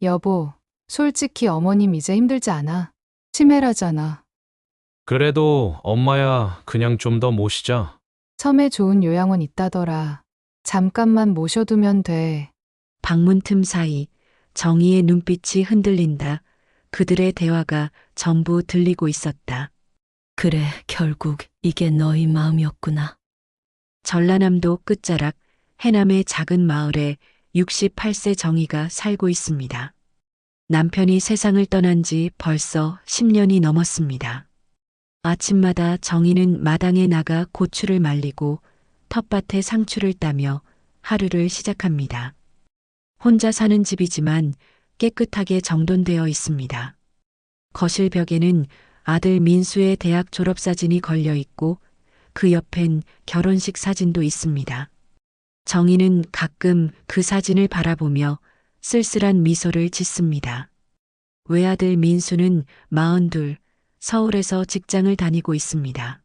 여보, 솔직히 어머님 이제 힘들지 않아? 치매라잖아. 그래도 엄마야, 그냥 좀 더 모시자. 섬에 좋은 요양원 있다더라. 잠깐만 모셔두면 돼. 방문 틈 사이 정희의 눈빛이 흔들린다. 그들의 대화가 전부 들리고 있었다. 그래, 결국 이게 너희 마음이었구나. 전라남도 끝자락 해남의 작은 마을에 68세 정희가 살고 있습니다. 남편이 세상을 떠난 지 벌써 10년이 넘었습니다. 아침마다 정희는 마당에 나가 고추를 말리고 텃밭에 상추를 따며 하루를 시작합니다. 혼자 사는 집이지만 깨끗하게 정돈되어 있습니다. 거실 벽에는 아들 민수의 대학 졸업사진이 걸려 있고 그 옆엔 결혼식 사진도 있습니다. 정희는 가끔 그 사진을 바라보며 쓸쓸한 미소를 짓습니다. 외아들 민수는 42, 서울에서 직장을 다니고 있습니다.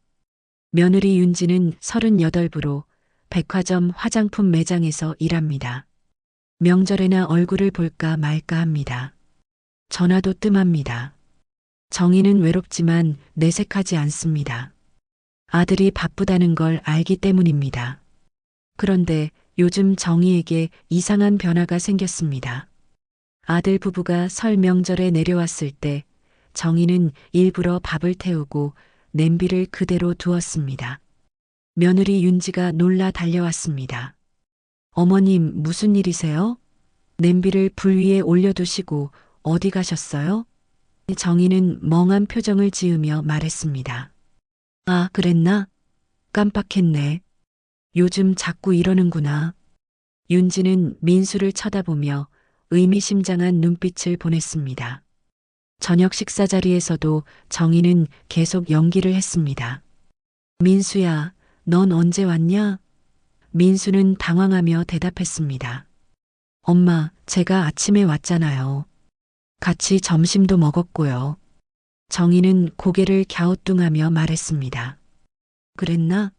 며느리 윤지는 38부로 백화점 화장품 매장에서 일합니다. 명절에나 얼굴을 볼까 말까 합니다. 전화도 뜸합니다. 정희는 외롭지만 내색하지 않습니다. 아들이 바쁘다는 걸 알기 때문입니다. 그런데 요즘 정희에게 이상한 변화가 생겼습니다. 아들 부부가 설 명절에 내려왔을 때 정희는 일부러 밥을 태우고 냄비를 그대로 두었습니다. 며느리 윤지가 놀라 달려왔습니다. 어머님, 무슨 일이세요? 냄비를 불 위에 올려두시고 어디 가셨어요? 정희는 멍한 표정을 지으며 말했습니다. 아, 그랬나? 깜빡했네. 요즘 자꾸 이러는구나. 윤지는 민수를 쳐다보며 의미심장한 눈빛을 보냈습니다. 저녁 식사 자리에서도 정희는 계속 연기를 했습니다. 민수야, 넌 언제 왔냐? 민수는 당황하며 대답했습니다. 엄마, 제가 아침에 왔잖아요. 같이 점심도 먹었고요. 정희는 고개를 갸우뚱하며 말했습니다. 그랬나?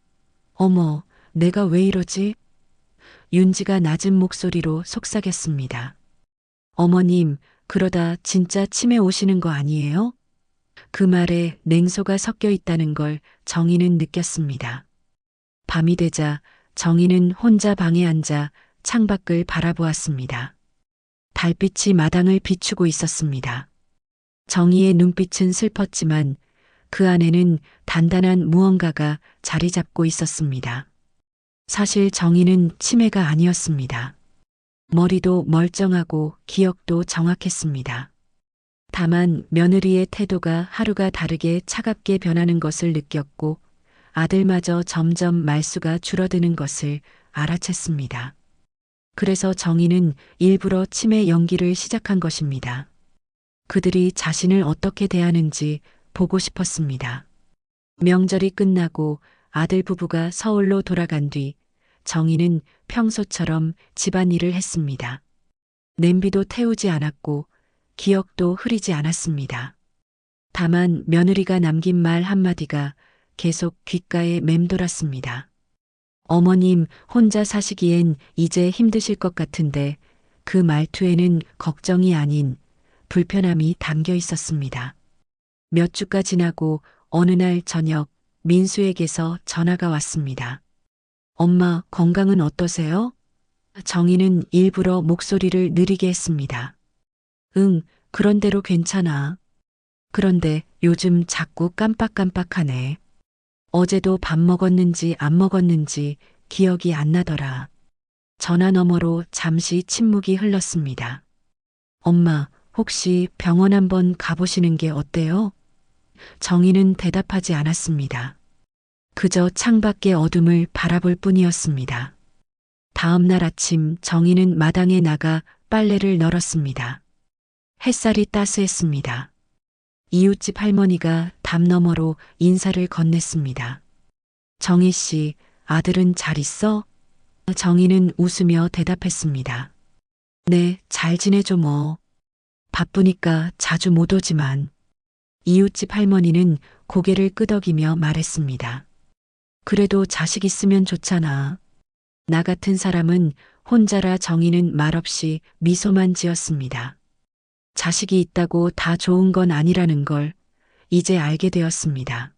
어머, 내가 왜 이러지? 윤지가 낮은 목소리로 속삭였습니다. 어머님, 그러다 진짜 치매 오시는 거 아니에요? 그 말에 냉소가 섞여 있다는 걸 정희는 느꼈습니다. 밤이 되자 정희는 혼자 방에 앉아 창밖을 바라보았습니다. 달빛이 마당을 비추고 있었습니다. 정희의 눈빛은 슬펐지만 그 안에는 단단한 무언가가 자리 잡고 있었습니다. 사실 정희는 치매가 아니었습니다. 머리도 멀쩡하고 기억도 정확했습니다. 다만 며느리의 태도가 하루가 다르게 차갑게 변하는 것을 느꼈고 아들마저 점점 말수가 줄어드는 것을 알아챘습니다. 그래서 정희는 일부러 치매 연기를 시작한 것입니다. 그들이 자신을 어떻게 대하는지 보고 싶었습니다. 명절이 끝나고 아들 부부가 서울로 돌아간 뒤 정희는 평소처럼 집안일을 했습니다. 냄비도 태우지 않았고 기억도 흐리지 않았습니다. 다만 며느리가 남긴 말 한마디가 계속 귓가에 맴돌았습니다. 어머님 혼자 사시기엔 이제 힘드실 것 같은데 그 말투에는 걱정이 아닌 불편함이 담겨 있었습니다. 몇 주가 지나고 어느 날 저녁 민수에게서 전화가 왔습니다. 엄마, 건강은 어떠세요? 정희는 일부러 목소리를 느리게 했습니다. 응, 그런대로 괜찮아. 그런데 요즘 자꾸 깜빡깜빡하네. 어제도 밥 먹었는지 안 먹었는지 기억이 안 나더라. 전화 너머로 잠시 침묵이 흘렀습니다. 엄마, 혹시 병원 한번 가보시는 게 어때요? 정희는 대답하지 않았습니다. 그저 창밖의 어둠을 바라볼 뿐이었습니다. 다음 날 아침 정희는 마당에 나가 빨래를 널었습니다. 햇살이 따스했습니다. 이웃집 할머니가 담 너머로 인사를 건넸습니다. 정희 씨, 아들은 잘 있어? 정희는 웃으며 대답했습니다. 네, 잘 지내죠 뭐. 바쁘니까 자주 못 오지만. 이웃집 할머니는 고개를 끄덕이며 말했습니다. 그래도 자식 있으면 좋잖아. 나 같은 사람은 혼자라 정희는 말없이 미소만 지었습니다. 자식이 있다고 다 좋은 건 아니라는 걸 이제 알게 되었습니다.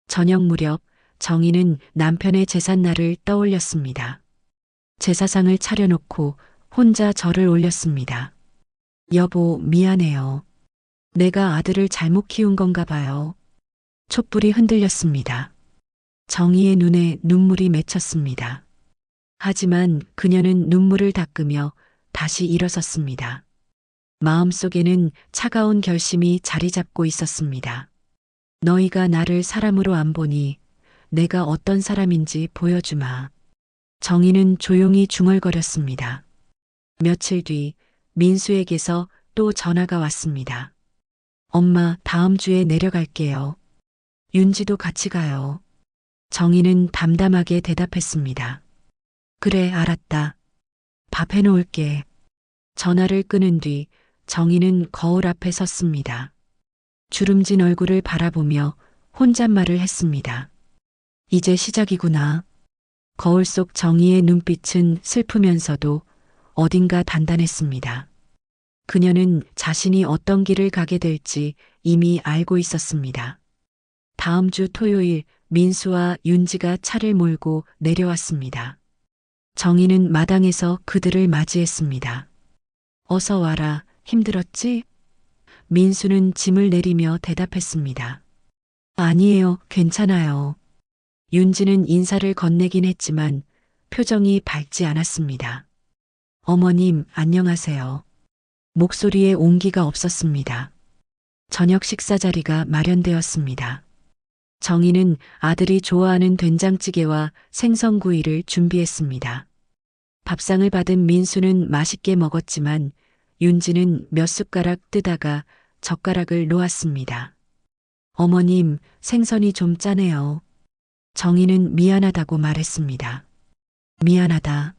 저녁 무렵 정희는 남편의 제삿날을 떠올렸습니다. 제사상을 차려놓고 혼자 절을 올렸습니다. 여보, 미안해요. 내가 아들을 잘못 키운 건가 봐요. 촛불이 흔들렸습니다. 정희의 눈에 눈물이 맺혔습니다. 하지만 그녀는 눈물을 닦으며 다시 일어섰습니다. 마음속에는 차가운 결심이 자리 잡고 있었습니다. 너희가 나를 사람으로 안 보니 내가 어떤 사람인지 보여주마. 정희는 조용히 중얼거렸습니다. 며칠 뒤 민수에게서 또 전화가 왔습니다. 엄마, 다음 주에 내려갈게요. 윤지도 같이 가요. 정희는 담담하게 대답했습니다. 그래, 알았다. 밥 해놓을게. 전화를 끊은 뒤 정희는 거울 앞에 섰습니다. 주름진 얼굴을 바라보며 혼잣말을 했습니다. 이제 시작이구나. 거울 속 정희의 눈빛은 슬프면서도 어딘가 단단했습니다. 그녀는 자신이 어떤 길을 가게 될지 이미 알고 있었습니다. 다음 주 토요일 민수와 윤지가 차를 몰고 내려왔습니다. 정희는 마당에서 그들을 맞이했습니다. 어서 와라, 힘들었지? 민수는 짐을 내리며 대답했습니다. 아니에요, 괜찮아요. 윤지는 인사를 건네긴 했지만 표정이 밝지 않았습니다. 어머님, 안녕하세요. 목소리에 온기가 없었습니다. 저녁 식사 자리가 마련되었습니다. 정희는 아들이 좋아하는 된장찌개와 생선구이를 준비했습니다. 밥상을 받은 민수는 맛있게 먹었지만 윤지는 몇 숟가락 뜨다가 젓가락을 놓았습니다. 어머님, 생선이 좀 짜네요. 정희는 미안하다고 말했습니다. 미안하다.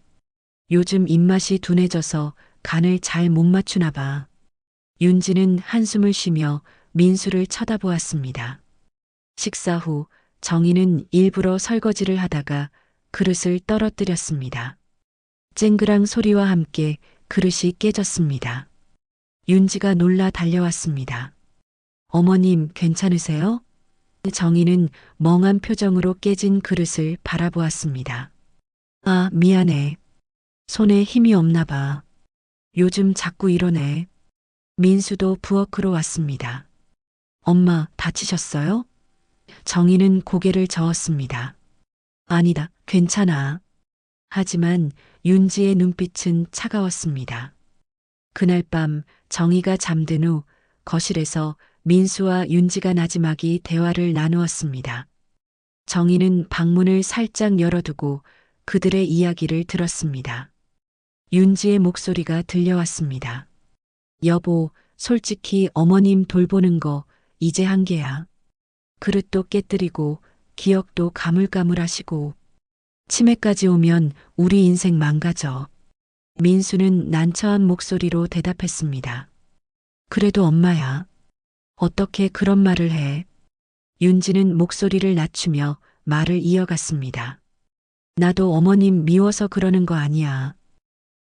요즘 입맛이 둔해져서 간을 잘 못 맞추나 봐. 윤지는 한숨을 쉬며 민수를 쳐다보았습니다. 식사 후 정희는 일부러 설거지를 하다가 그릇을 떨어뜨렸습니다. 쨍그랑 소리와 함께 그릇이 깨졌습니다. 윤지가 놀라 달려왔습니다. 어머님, 괜찮으세요? 정희는 멍한 표정으로 깨진 그릇을 바라보았습니다. 아, 미안해. 손에 힘이 없나 봐. 요즘 자꾸 이러네. 민수도 부엌으로 왔습니다. 엄마, 다치셨어요? 정희는 고개를 저었습니다. 아니다, 괜찮아. 하지만 윤지의 눈빛은 차가웠습니다. 그날 밤 정희가 잠든 후 거실에서 민수와 윤지가 나지막이 대화를 나누었습니다. 정희는 방문을 살짝 열어두고 그들의 이야기를 들었습니다. 윤지의 목소리가 들려왔습니다. 여보, 솔직히 어머님 돌보는 거 이제 한계야. 그릇도 깨뜨리고 기억도 가물가물하시고 치매까지 오면 우리 인생 망가져. 민수는 난처한 목소리로 대답했습니다. 그래도 엄마야. 어떻게 그런 말을 해? 윤지는 목소리를 낮추며 말을 이어갔습니다. 나도 어머님 미워서 그러는 거 아니야.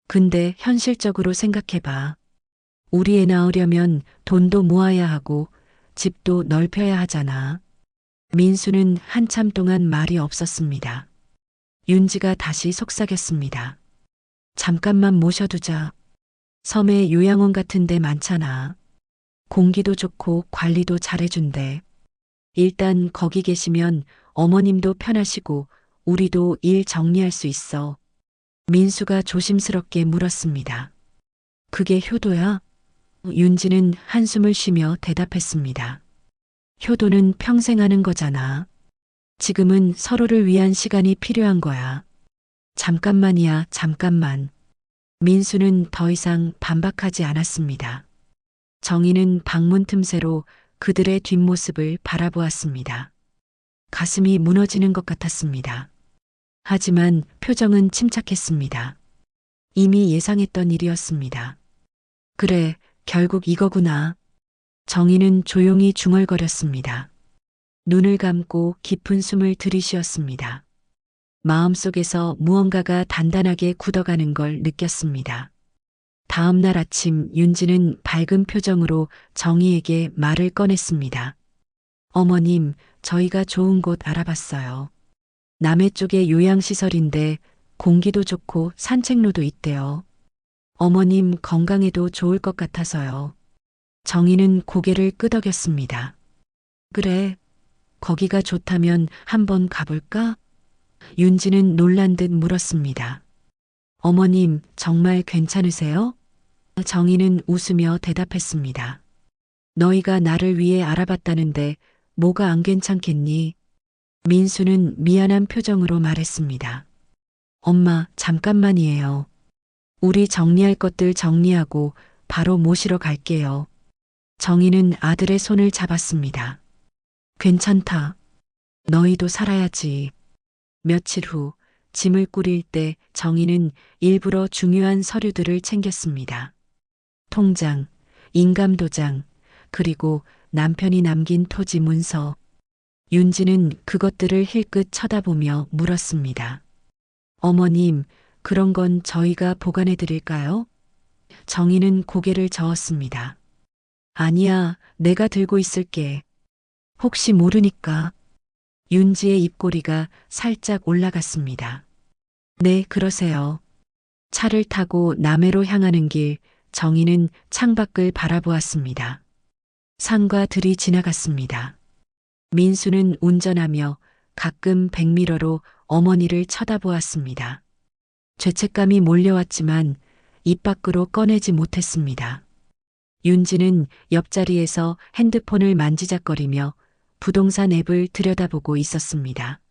근데 현실적으로 생각해봐. 우리 애 낳으려면 돈도 모아야 하고 집도 넓혀야 하잖아. 민수는 한참 동안 말이 없었습니다. 윤지가 다시 속삭였습니다. 잠깐만 모셔두자. 섬에 요양원 같은 데 많잖아. 공기도 좋고 관리도 잘해준대. 일단 거기 계시면 어머님도 편하시고 우리도 일 정리할 수 있어. 민수가 조심스럽게 물었습니다. 그게 효도야? 윤지는 한숨을 쉬며 대답했습니다. 효도는 평생 하는 거잖아. 지금은 서로를 위한 시간이 필요한 거야. 잠깐만이야, 잠깐만. 민수는 더 이상 반박하지 않았습니다. 정희는 방문 틈새로 그들의 뒷모습을 바라보았습니다. 가슴이 무너지는 것 같았습니다. 하지만 표정은 침착했습니다. 이미 예상했던 일이었습니다. 그래, 결국 이거구나. 정희는 조용히 중얼거렸습니다. 눈을 감고 깊은 숨을 들이쉬었습니다. 마음속에서 무언가가 단단하게 굳어가는 걸 느꼈습니다. 다음 날 아침 윤지는 밝은 표정으로 정희에게 말을 꺼냈습니다. 어머님, 저희가 좋은 곳 알아봤어요. 남해 쪽에 요양시설인데 공기도 좋고 산책로도 있대요. 어머님 건강에도 좋을 것 같아서요. 정희는 고개를 끄덕였습니다. 그래, 거기가 좋다면 한번 가볼까? 윤지는 놀란 듯 물었습니다. 어머님, 정말 괜찮으세요? 정희는 웃으며 대답했습니다. 너희가 나를 위해 알아봤다는데 뭐가 안 괜찮겠니? 민수는 미안한 표정으로 말했습니다. 엄마, 잠깐만이에요. 우리 정리할 것들 정리하고 바로 모시러 갈게요. 정희는 아들의 손을 잡았습니다. 괜찮다. 너희도 살아야지. 며칠 후 짐을 꾸릴 때 정희는 일부러 중요한 서류들을 챙겼습니다. 통장, 인감도장, 그리고 남편이 남긴 토지 문서. 윤지는 그것들을 힐끗 쳐다보며 물었습니다. 어머님, 그런 건 저희가 보관해 드릴까요? 정희는 고개를 저었습니다. 아니야, 내가 들고 있을게. 혹시 모르니까. 윤지의 입꼬리가 살짝 올라갔습니다. 네, 그러세요. 차를 타고 남해로 향하는 길, 정희는 창밖을 바라보았습니다. 산과 들이 지나갔습니다. 민수는 운전하며 가끔 백미러로 어머니를 쳐다보았습니다. 죄책감이 몰려왔지만 입 밖으로 꺼내지 못했습니다. 윤지는 옆자리에서 핸드폰을 만지작거리며 부동산 앱을 들여다보고 있었습니다.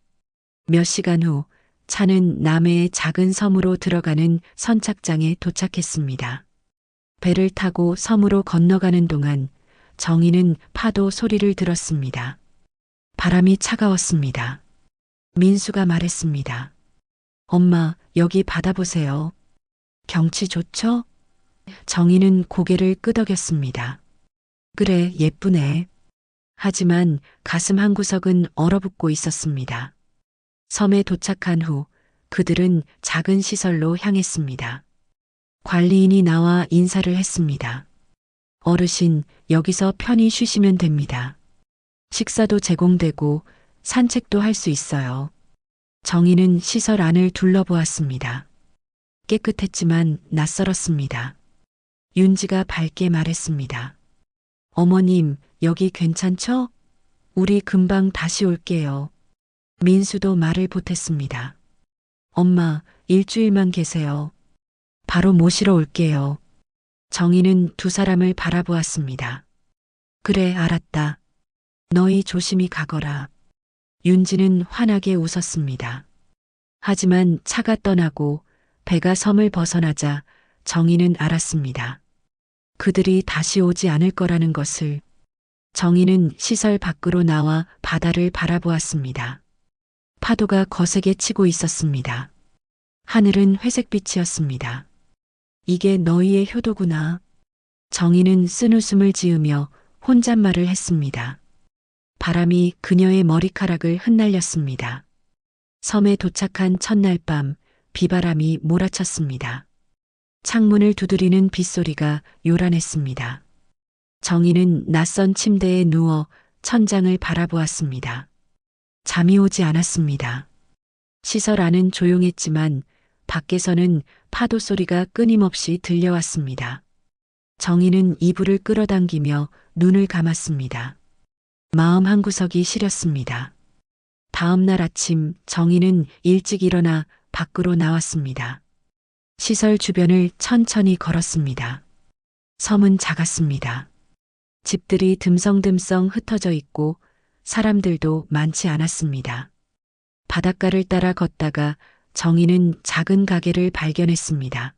몇 시간 후 차는 남해의 작은 섬으로 들어가는 선착장에 도착했습니다. 배를 타고 섬으로 건너가는 동안 정희는 파도 소리를 들었습니다. 바람이 차가웠습니다. 민수가 말했습니다. 엄마, 여기 바다 보세요. 경치 좋죠? 정희는 고개를 끄덕였습니다. 그래, 예쁘네. 하지만 가슴 한구석은 얼어붙고 있었습니다. 섬에 도착한 후 그들은 작은 시설로 향했습니다. 관리인이 나와 인사를 했습니다. 어르신, 여기서 편히 쉬시면 됩니다. 식사도 제공되고 산책도 할 수 있어요. 정희는 시설 안을 둘러보았습니다. 깨끗했지만 낯설었습니다. 윤지가 밝게 말했습니다. 어머님, 여기 괜찮죠? 우리 금방 다시 올게요. 민수도 말을 보탰습니다. 엄마, 일주일만 계세요. 바로 모시러 올게요. 정희는 두 사람을 바라보았습니다. 그래, 알았다. 너희 조심히 가거라. 윤지는 환하게 웃었습니다. 하지만 차가 떠나고 배가 섬을 벗어나자 정희는 알았습니다. 그들이 다시 오지 않을 거라는 것을. 정희는 시설 밖으로 나와 바다를 바라보았습니다. 파도가 거세게 치고 있었습니다. 하늘은 회색빛이었습니다. 이게 너희의 효도구나. 정희는 쓴웃음을 지으며 혼잣말을 했습니다. 바람이 그녀의 머리카락을 흩날렸습니다. 섬에 도착한 첫날 밤 비바람이 몰아쳤습니다. 창문을 두드리는 빗소리가 요란했습니다. 정희는 낯선 침대에 누워 천장을 바라보았습니다. 잠이 오지 않았습니다. 시설 안은 조용했지만 밖에서는 파도 소리가 끊임없이 들려왔습니다. 정희는 이불을 끌어당기며 눈을 감았습니다. 마음 한구석이 시렸습니다. 다음 날 아침 정희는 일찍 일어나 밖으로 나왔습니다. 시설 주변을 천천히 걸었습니다. 섬은 작았습니다. 집들이 듬성듬성 흩어져 있고 사람들도 많지 않았습니다. 바닷가를 따라 걷다가 정희는 작은 가게를 발견했습니다.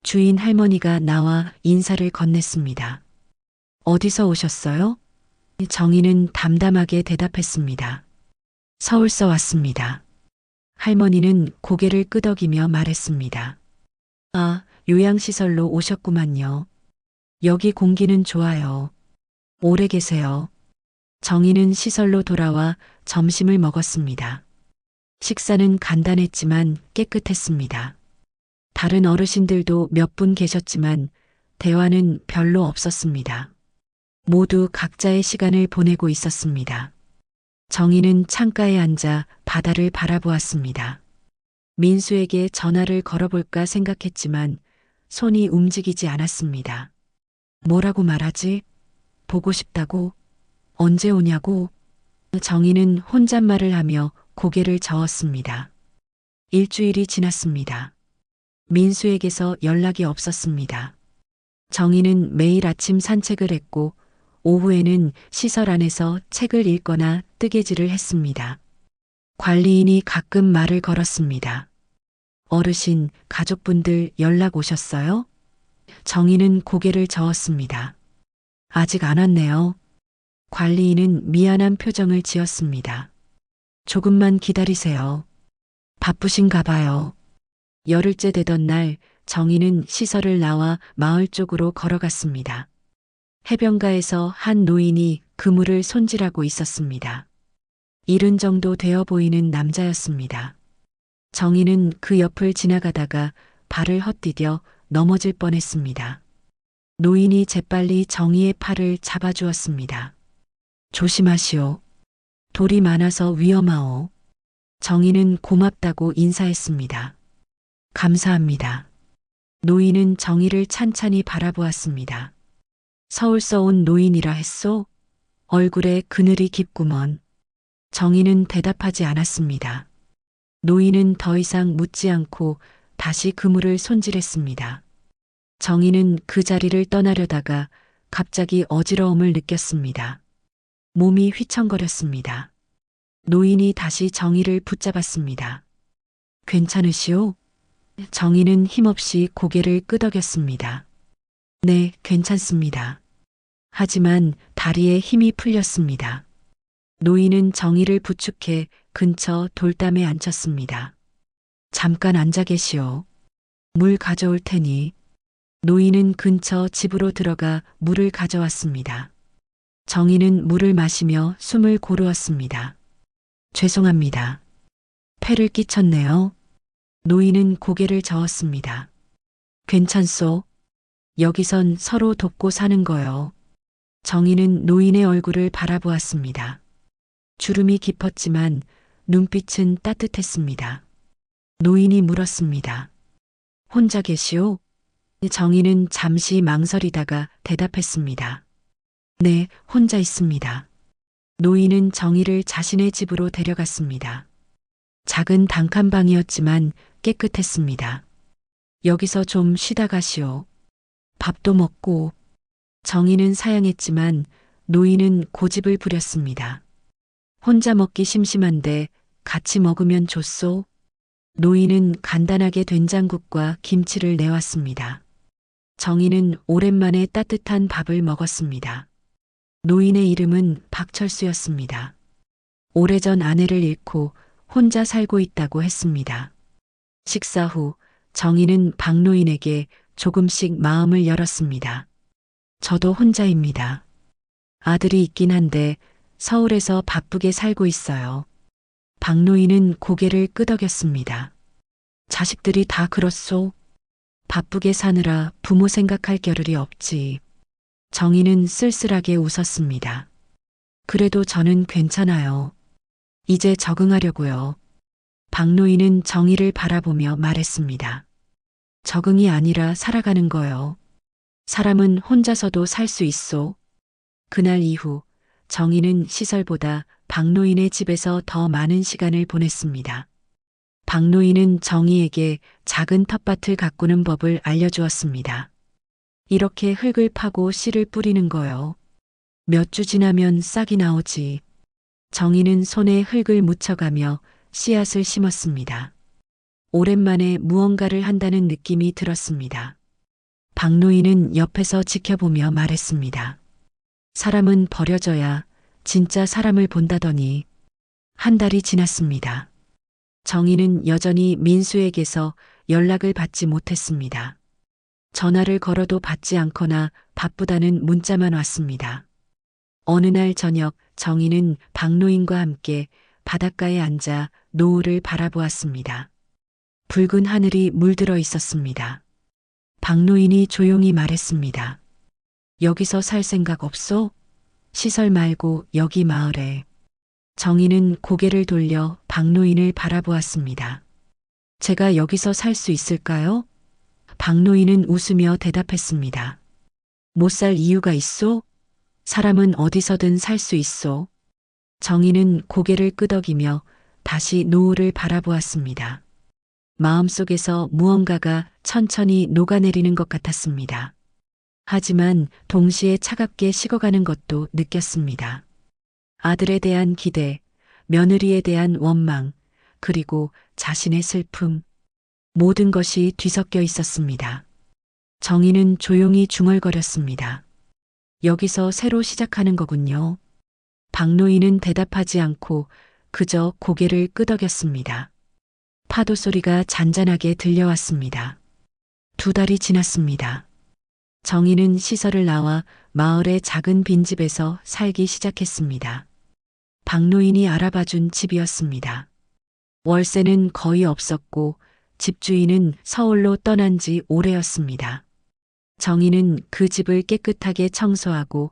주인 할머니가 나와 인사를 건넸습니다. 어디서 오셨어요? 정희는 담담하게 대답했습니다. 서울서 왔습니다. 할머니는 고개를 끄덕이며 말했습니다. 아, 요양시설로 오셨구만요. 여기 공기는 좋아요. 오래 계세요. 정희는 시설로 돌아와 점심을 먹었습니다. 식사는 간단했지만 깨끗했습니다. 다른 어르신들도 몇 분 계셨지만 대화는 별로 없었습니다. 모두 각자의 시간을 보내고 있었습니다. 정희는 창가에 앉아 바다를 바라보았습니다. 민수에게 전화를 걸어볼까 생각했지만 손이 움직이지 않았습니다. 뭐라고 말하지? 보고 싶다고? 언제 오냐고? 정희는 혼잣말을 하며 고개를 저었습니다. 일주일이 지났습니다. 민수에게서 연락이 없었습니다. 정희는 매일 아침 산책을 했고 오후에는 시설 안에서 책을 읽거나 뜨개질을 했습니다. 관리인이 가끔 말을 걸었습니다. 어르신, 가족분들 연락 오셨어요? 정희는 고개를 저었습니다. 아직 안 왔네요. 관리인은 미안한 표정을 지었습니다. 조금만 기다리세요. 바쁘신가 봐요. 열흘째 되던 날 정희는 시설을 나와 마을 쪽으로 걸어갔습니다. 해변가에서 한 노인이 그물을 손질하고 있었습니다. 70 정도 되어 보이는 남자였습니다. 정희는 그 옆을 지나가다가 발을 헛디뎌 넘어질 뻔했습니다. 노인이 재빨리 정희의 팔을 잡아주었습니다. 조심하시오. 돌이 많아서 위험하오. 정희는 고맙다고 인사했습니다. 감사합니다. 노인은 정희를 찬찬히 바라보았습니다. 서울서 온 노인이라 했소? 얼굴에 그늘이 깊구먼. 정희는 대답하지 않았습니다. 노인은 더 이상 묻지 않고 다시 그물을 손질했습니다. 정희는 그 자리를 떠나려다가 갑자기 어지러움을 느꼈습니다. 몸이 휘청거렸습니다. 노인이 다시 정희를 붙잡았습니다. 괜찮으시오? 정희는 힘없이 고개를 끄덕였습니다. 네, 괜찮습니다. 하지만 다리에 힘이 풀렸습니다. 노인은 정희를 부축해 근처 돌담에 앉혔습니다. 잠깐 앉아 계시오. 물 가져올 테니. 노인은 근처 집으로 들어가 물을 가져왔습니다. 정희는 물을 마시며 숨을 고르었습니다. 죄송합니다. 폐를 끼쳤네요. 노인은 고개를 저었습니다. 괜찮소? 여기선 서로 돕고 사는 거요. 정희는 노인의 얼굴을 바라보았습니다. 주름이 깊었지만 눈빛은 따뜻했습니다. 노인이 물었습니다. 혼자 계시오? 정희는 잠시 망설이다가 대답했습니다. 네, 혼자 있습니다. 노인은 정희를 자신의 집으로 데려갔습니다. 작은 단칸방이었지만 깨끗했습니다. 여기서 좀 쉬다 가시오. 밥도 먹고. 정희는 사양했지만 노인은 고집을 부렸습니다. 혼자 먹기 심심한데 같이 먹으면 좋소? 노인은 간단하게 된장국과 김치를 내왔습니다. 정희는 오랜만에 따뜻한 밥을 먹었습니다. 노인의 이름은 박철수였습니다. 오래전 아내를 잃고 혼자 살고 있다고 했습니다. 식사 후 정희는 박노인에게 조금씩 마음을 열었습니다. 저도 혼자입니다. 아들이 있긴 한데 서울에서 바쁘게 살고 있어요. 박노인은 고개를 끄덕였습니다. 자식들이 다 그렇소? 바쁘게 사느라 부모 생각할 겨를이 없지. 정희는 쓸쓸하게 웃었습니다. 그래도 저는 괜찮아요. 이제 적응하려고요. 박노인은 정희를 바라보며 말했습니다. 적응이 아니라 살아가는 거요. 사람은 혼자서도 살 수 있소. 그날 이후 정희는 시설보다 박노인의 집에서 더 많은 시간을 보냈습니다. 박노인은 정희에게 작은 텃밭을 가꾸는 법을 알려주었습니다. 이렇게 흙을 파고 씨를 뿌리는 거요. 몇 주 지나면 싹이 나오지. 정희는 손에 흙을 묻혀가며 씨앗을 심었습니다. 오랜만에 무언가를 한다는 느낌이 들었습니다. 박노인은 옆에서 지켜보며 말했습니다. 사람은 버려져야 진짜 사람을 본다더니. 한 달이 지났습니다. 정희는 여전히 민수에게서 연락을 받지 못했습니다. 전화를 걸어도 받지 않거나 바쁘다는 문자만 왔습니다. 어느 날 저녁 정희는 박노인과 함께 바닷가에 앉아 노을을 바라보았습니다. 붉은 하늘이 물들어 있었습니다. 박노인이 조용히 말했습니다. 여기서 살 생각 없소? 시설 말고 여기 마을에. 정희는 고개를 돌려 박노인을 바라보았습니다. 제가 여기서 살 수 있을까요? 박노인은 웃으며 대답했습니다. 못 살 이유가 있소? 사람은 어디서든 살 수 있소. 정희는 고개를 끄덕이며 다시 노을을 바라보았습니다. 마음속에서 무언가가 천천히 녹아내리는 것 같았습니다. 하지만 동시에 차갑게 식어가는 것도 느꼈습니다. 아들에 대한 기대, 며느리에 대한 원망, 그리고 자신의 슬픔, 모든 것이 뒤섞여 있었습니다. 정희는 조용히 중얼거렸습니다. 여기서 새로 시작하는 거군요. 박노인은 대답하지 않고 그저 고개를 끄덕였습니다. 파도 소리가 잔잔하게 들려왔습니다. 2달이 지났습니다. 정희는 시설을 나와 마을의 작은 빈집에서 살기 시작했습니다. 박노인이 알아봐준 집이었습니다. 월세는 거의 없었고 집주인은 서울로 떠난 지 오래였습니다. 정희는 그 집을 깨끗하게 청소하고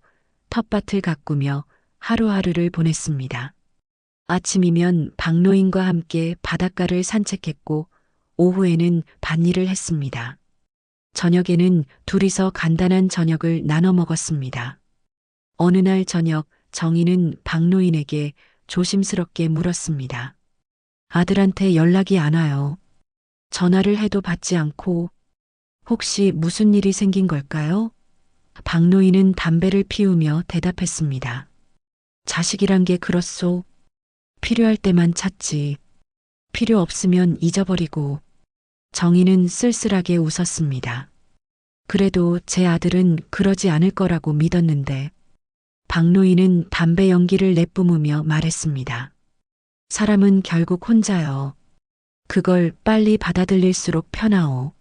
텃밭을 가꾸며 하루하루를 보냈습니다. 아침이면 박노인과 함께 바닷가를 산책했고 오후에는 밭일을 했습니다. 저녁에는 둘이서 간단한 저녁을 나눠 먹었습니다. 어느 날 저녁 정희는 박노인에게 조심스럽게 물었습니다. 아들한테 연락이 안 와요. 전화를 해도 받지 않고 혹시 무슨 일이 생긴 걸까요? 박노인은 담배를 피우며 대답했습니다. 자식이란 게 그렇소. 필요할 때만 찾지. 필요 없으면 잊어버리고. 정희는 쓸쓸하게 웃었습니다. 그래도 제 아들은 그러지 않을 거라고 믿었는데. 박노인은 담배 연기를 내뿜으며 말했습니다. 사람은 결국 혼자요. 그걸 빨리 받아들일수록 편하오.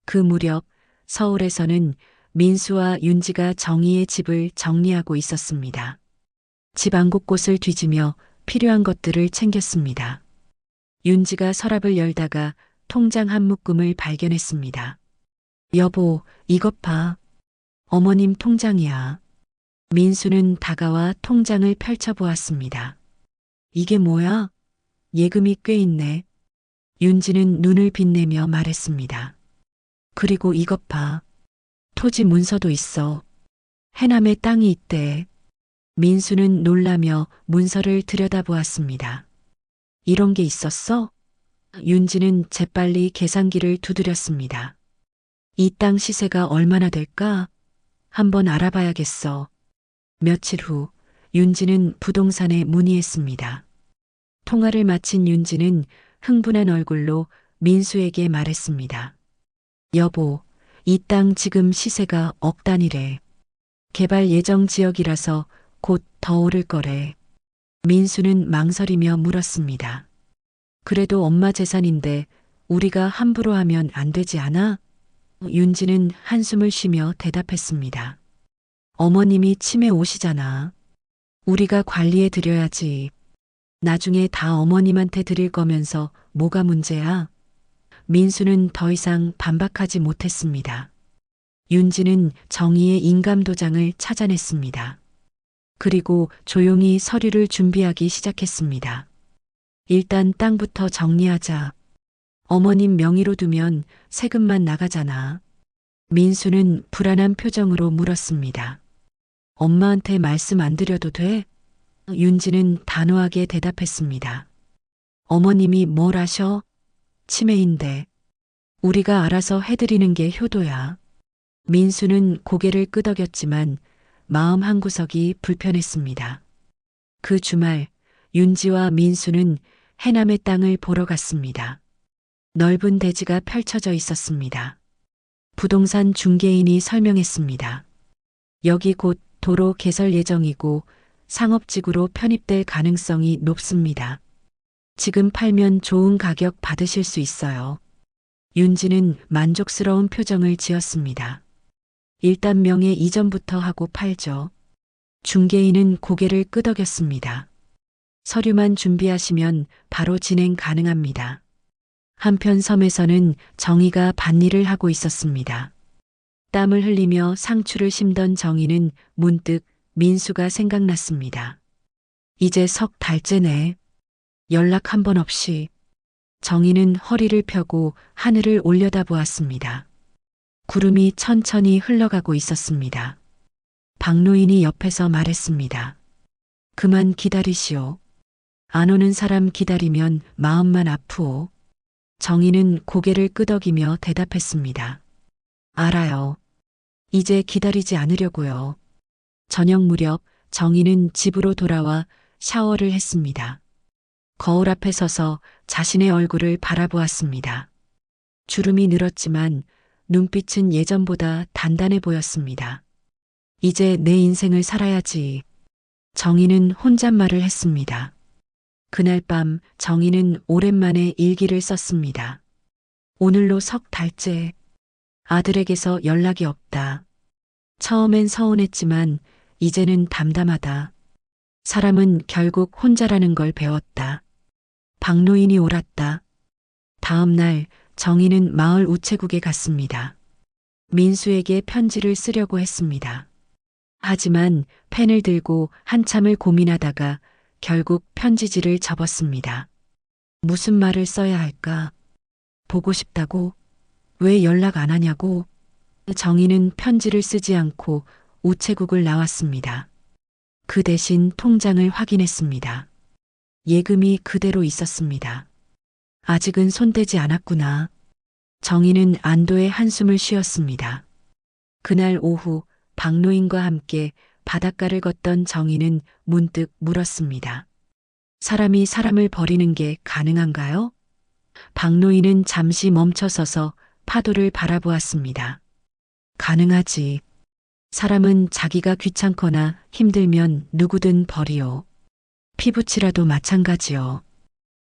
그 무렵 서울에서는 민수와 윤지가 정희의 집을 정리하고 있었습니다. 집 안 곳곳을 뒤지며 필요한 것들을 챙겼습니다. 윤지가 서랍을 열다가 통장 한 묶음을 발견했습니다. 여보, 이것 봐. 어머님 통장이야. 민수는 다가와 통장을 펼쳐보았습니다. 이게 뭐야? 예금이 꽤 있네. 윤지는 눈을 빛내며 말했습니다. 그리고 이것 봐. 토지 문서도 있어. 해남에 땅이 있대. 민수는 놀라며 문서를 들여다보았습니다. 이런 게 있었어? 윤지는 재빨리 계산기를 두드렸습니다. 이 땅 시세가 얼마나 될까? 한번 알아봐야겠어. 며칠 후 윤지는 부동산에 문의했습니다. 통화를 마친 윤지는 흥분한 얼굴로 민수에게 말했습니다. 여보, 이 땅 지금 시세가 억 단위래. 개발 예정 지역이라서 곧 더 오를 거래. 민수는 망설이며 물었습니다. 그래도 엄마 재산인데 우리가 함부로 하면 안 되지 않아? 윤지는 한숨을 쉬며 대답했습니다. 어머님이 치매 오시잖아. 우리가 관리해 드려야지. 나중에 다 어머님한테 드릴 거면서 뭐가 문제야? 민수는 더 이상 반박하지 못했습니다. 윤지는 정희의 인감도장을 찾아냈습니다. 그리고 조용히 서류를 준비하기 시작했습니다. 일단 땅부터 정리하자. 어머님 명의로 두면 세금만 나가잖아. 민수는 불안한 표정으로 물었습니다. 엄마한테 말씀 안 드려도 돼? 윤지는 단호하게 대답했습니다. 어머님이 뭘 아셔? 치매인데. 우리가 알아서 해드리는 게 효도야. 민수는 고개를 끄덕였지만 마음 한구석이 불편했습니다. 그 주말 윤지와 민수는 해남의 땅을 보러 갔습니다. 넓은 대지가 펼쳐져 있었습니다. 부동산 중개인이 설명했습니다. 여기 곧 도로 개설 예정이고 상업지구로 편입될 가능성이 높습니다. 지금 팔면 좋은 가격 받으실 수 있어요. 윤지는 만족스러운 표정을 지었습니다. 일단 명의 이전부터 하고 팔죠. 중개인은 고개를 끄덕였습니다. 서류만 준비하시면 바로 진행 가능합니다. 한편 섬에서는 정희가 밭일을 하고 있었습니다. 땀을 흘리며 상추를 심던 정희는 문득 민수가 생각났습니다. 이제 석 달째네. 연락 한 번 없이. 정희는 허리를 펴고 하늘을 올려다보았습니다. 구름이 천천히 흘러가고 있었습니다. 박노인이 옆에서 말했습니다. 그만 기다리시오. 안 오는 사람 기다리면 마음만 아프오. 정희는 고개를 끄덕이며 대답했습니다. 알아요. 이제 기다리지 않으려고요. 저녁 무렵 정희는 집으로 돌아와 샤워를 했습니다. 거울 앞에 서서 자신의 얼굴을 바라보았습니다. 주름이 늘었지만 눈빛은 예전보다 단단해 보였습니다. 이제 내 인생을 살아야지. 정희는 혼잣말을 했습니다. 그날 밤 정희는 오랜만에 일기를 썼습니다. 오늘로 석 달째. 아들에게서 연락이 없다. 처음엔 서운했지만 이제는 담담하다. 사람은 결국 혼자라는 걸 배웠다. 박노인이 옳았다. 다음 날 정희는 마을 우체국에 갔습니다. 민수에게 편지를 쓰려고 했습니다. 하지만 펜을 들고 한참을 고민하다가 결국 편지지를 접었습니다. 무슨 말을 써야 할까? 보고 싶다고? 왜 연락 안 하냐고? 정희는 편지를 쓰지 않고 우체국을 나왔습니다. 그 대신 통장을 확인했습니다. 예금이 그대로 있었습니다. 아직은 손대지 않았구나. 정희는 안도의 한숨을 쉬었습니다. 그날 오후 박노인과 함께 바닷가를 걷던 정희는 문득 물었습니다. 사람이 사람을 버리는 게 가능한가요? 박노인은 잠시 멈춰서서 파도를 바라보았습니다. 가능하지. 사람은 자기가 귀찮거나 힘들면 누구든 버리요. 피부치라도 마찬가지요.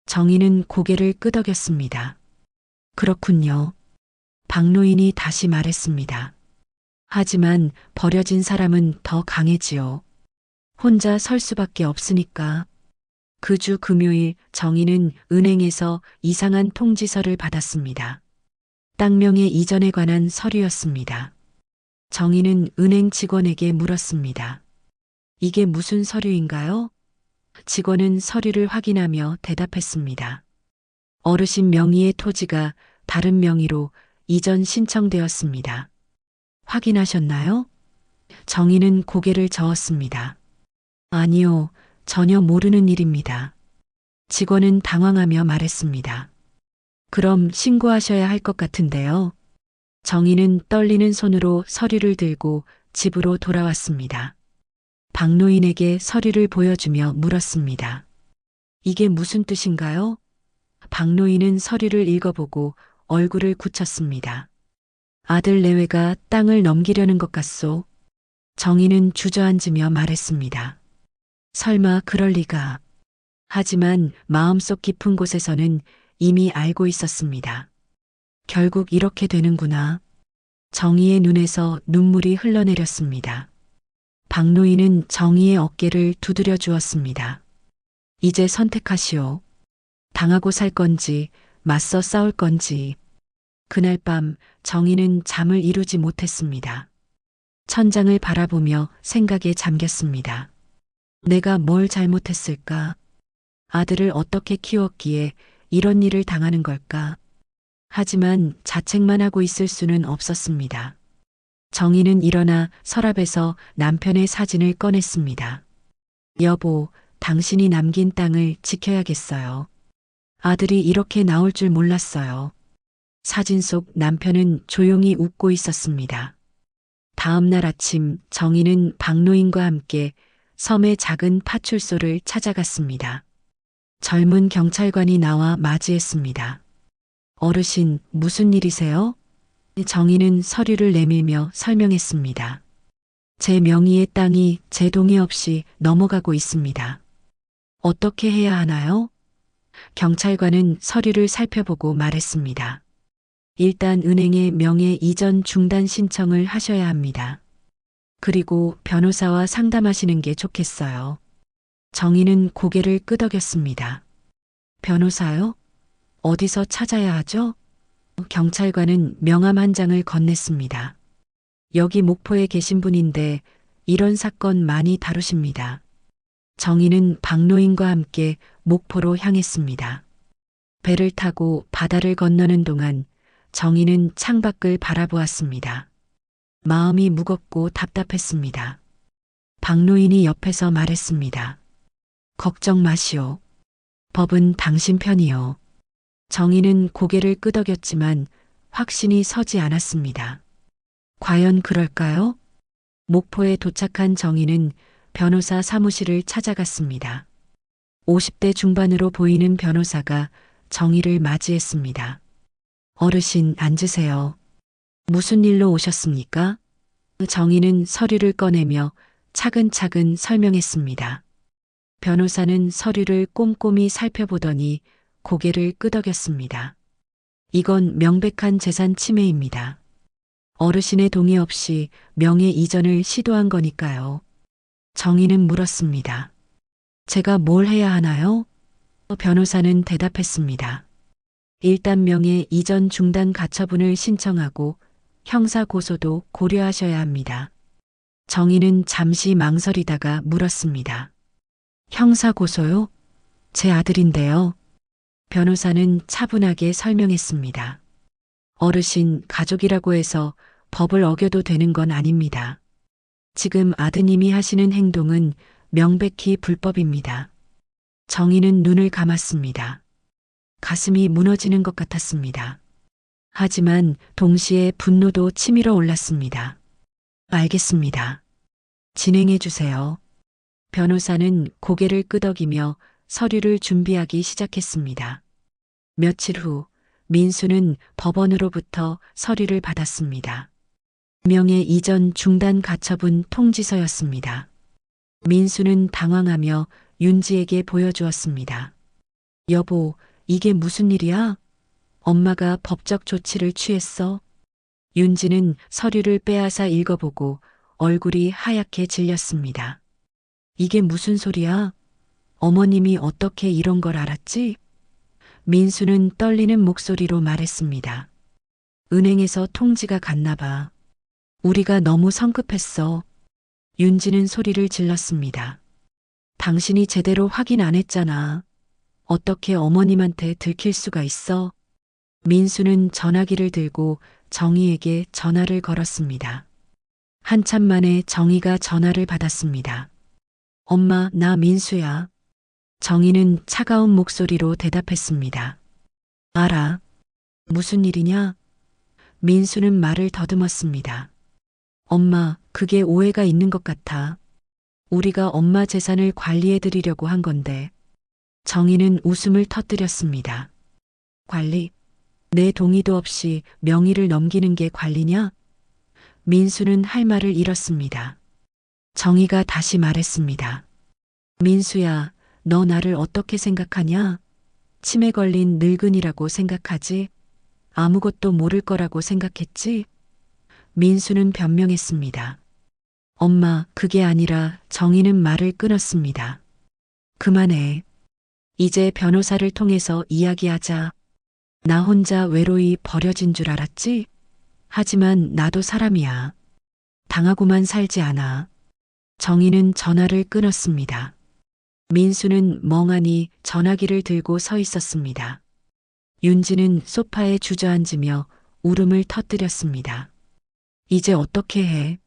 정희는 고개를 끄덕였습니다. 그렇군요. 박노인이 다시 말했습니다. 하지만 버려진 사람은 더 강해지요. 혼자 설 수밖에 없으니까. 그 주 금요일 정희는 은행에서 이상한 통지서를 받았습니다. 땅명의 이전에 관한 서류였습니다. 정희는 은행 직원에게 물었습니다. 이게 무슨 서류인가요? 직원은 서류를 확인하며 대답했습니다. 어르신 명의의 토지가 다른 명의로 이전 신청되었습니다. 확인하셨나요? 정희는 고개를 저었습니다. 아니요, 전혀 모르는 일입니다. 직원은 당황하며 말했습니다. 그럼 신고하셔야 할 것 같은데요. 정희는 떨리는 손으로 서류를 들고 집으로 돌아왔습니다. 박노인에게 서류를 보여주며 물었습니다. 이게 무슨 뜻인가요? 박노인은 서류를 읽어보고 얼굴을 굳혔습니다. 아들 내외가 땅을 넘기려는 것 같소. 정희는 주저앉으며 말했습니다. 설마 그럴 리가. 하지만 마음속 깊은 곳에서는 이미 알고 있었습니다. 결국 이렇게 되는구나. 정희의 눈에서 눈물이 흘러내렸습니다. 박노인은 정희의 어깨를 두드려 주었습니다. 이제 선택하시오. 당하고 살 건지 맞서 싸울 건지. 그날 밤 정희는 잠을 이루지 못했습니다. 천장을 바라보며 생각에 잠겼습니다. 내가 뭘 잘못했을까? 아들을 어떻게 키웠기에 이런 일을 당하는 걸까? 하지만 자책만 하고 있을 수는 없었습니다. 정희는 일어나 서랍에서 남편의 사진을 꺼냈습니다. 여보, 당신이 남긴 땅을 지켜야겠어요. 아들이 이렇게 나올 줄 몰랐어요. 사진 속 남편은 조용히 웃고 있었습니다. 다음 날 아침 정희는 박노인과 함께 섬의 작은 파출소를 찾아갔습니다. 젊은 경찰관이 나와 맞이했습니다. 어르신, 무슨 일이세요? 정희는 서류를 내밀며 설명했습니다. 제 명의의 땅이 제 동의 없이 넘어가고 있습니다. 어떻게 해야 하나요? 경찰관은 서류를 살펴보고 말했습니다. 일단 은행에 명예 이전 중단 신청을 하셔야 합니다. 그리고 변호사와 상담하시는 게 좋겠어요. 정희는 고개를 끄덕였습니다. 변호사요? 어디서 찾아야 하죠? 경찰관은 명함 한 장을 건넸습니다. 여기 목포에 계신 분인데 이런 사건 많이 다루십니다. 정희는 박노인과 함께 목포로 향했습니다. 배를 타고 바다를 건너는 동안 정희는 창밖을 바라보았습니다. 마음이 무겁고 답답했습니다. 박노인이 옆에서 말했습니다. 걱정 마시오. 법은 당신 편이요. 정희는 고개를 끄덕였지만 확신이 서지 않았습니다. 과연 그럴까요? 목포에 도착한 정희는 변호사 사무실을 찾아갔습니다. 50대 중반으로 보이는 변호사가 정희를 맞이했습니다. 어르신 앉으세요. 무슨 일로 오셨습니까? 정희는 서류를 꺼내며 차근차근 설명했습니다. 변호사는 서류를 꼼꼼히 살펴보더니 고개를 끄덕였습니다. 이건 명백한 재산 침해입니다. 어르신의 동의 없이 명예 이전을 시도한 거니까요. 정희는 물었습니다. 제가 뭘 해야 하나요? 변호사는 대답했습니다. 일단 명예 이전 중단 가처분을 신청하고 형사 고소도 고려하셔야 합니다. 정희는 잠시 망설이다가 물었습니다. 형사 고소요? 제 아들인데요. 변호사는 차분하게 설명했습니다. 어르신 가족이라고 해서 법을 어겨도 되는 건 아닙니다. 지금 아드님이 하시는 행동은 명백히 불법입니다. 정희는 눈을 감았습니다. 가슴이 무너지는 것 같았습니다. 하지만 동시에 분노도 치밀어 올랐습니다. 알겠습니다. 진행해 주세요. 변호사는 고개를 끄덕이며 서류를 준비하기 시작했습니다. 며칠 후 민수는 법원으로부터 서류를 받았습니다. 명예 이전 중단 가처분 통지서였습니다. 민수는 당황하며 윤지에게 보여주었습니다. 여보, 이게 무슨 일이야? 엄마가 법적 조치를 취했어? 윤지는 서류를 빼앗아 읽어보고 얼굴이 하얗게 질렸습니다. 이게 무슨 소리야? 어머님이 어떻게 이런 걸 알았지? 민수는 떨리는 목소리로 말했습니다. 은행에서 통지가 갔나 봐. 우리가 너무 성급했어. 윤지는 소리를 질렀습니다. 당신이 제대로 확인 안 했잖아. 어떻게 어머님한테 들킬 수가 있어? 민수는 전화기를 들고 정희에게 전화를 걸었습니다. 한참 만에 정희가 전화를 받았습니다. 엄마, 나 민수야. 정희는 차가운 목소리로 대답했습니다. 알아. 무슨 일이냐? 민수는 말을 더듬었습니다. 엄마, 그게 오해가 있는 것 같아. 우리가 엄마 재산을 관리해 드리려고 한 건데. 정희는 웃음을 터뜨렸습니다. 관리? 내 동의도 없이 명의를 넘기는 게 관리냐? 민수는 할 말을 잃었습니다. 정희가 다시 말했습니다. 민수야, 너 나를 어떻게 생각하냐? 치매 걸린 늙은이라고 생각하지? 아무것도 모를 거라고 생각했지? 민수는 변명했습니다. 엄마, 그게 아니라 정희는 말을 끊었습니다. 그만해. 이제 변호사를 통해서 이야기하자. 나 혼자 외로이 버려진 줄 알았지? 하지만 나도 사람이야. 당하고만 살지 않아. 정희는 전화를 끊었습니다. 민수는 멍하니 전화기를 들고 서 있었습니다. 윤지는 소파에 주저앉으며 울음을 터뜨렸습니다. 이제 어떻게 해?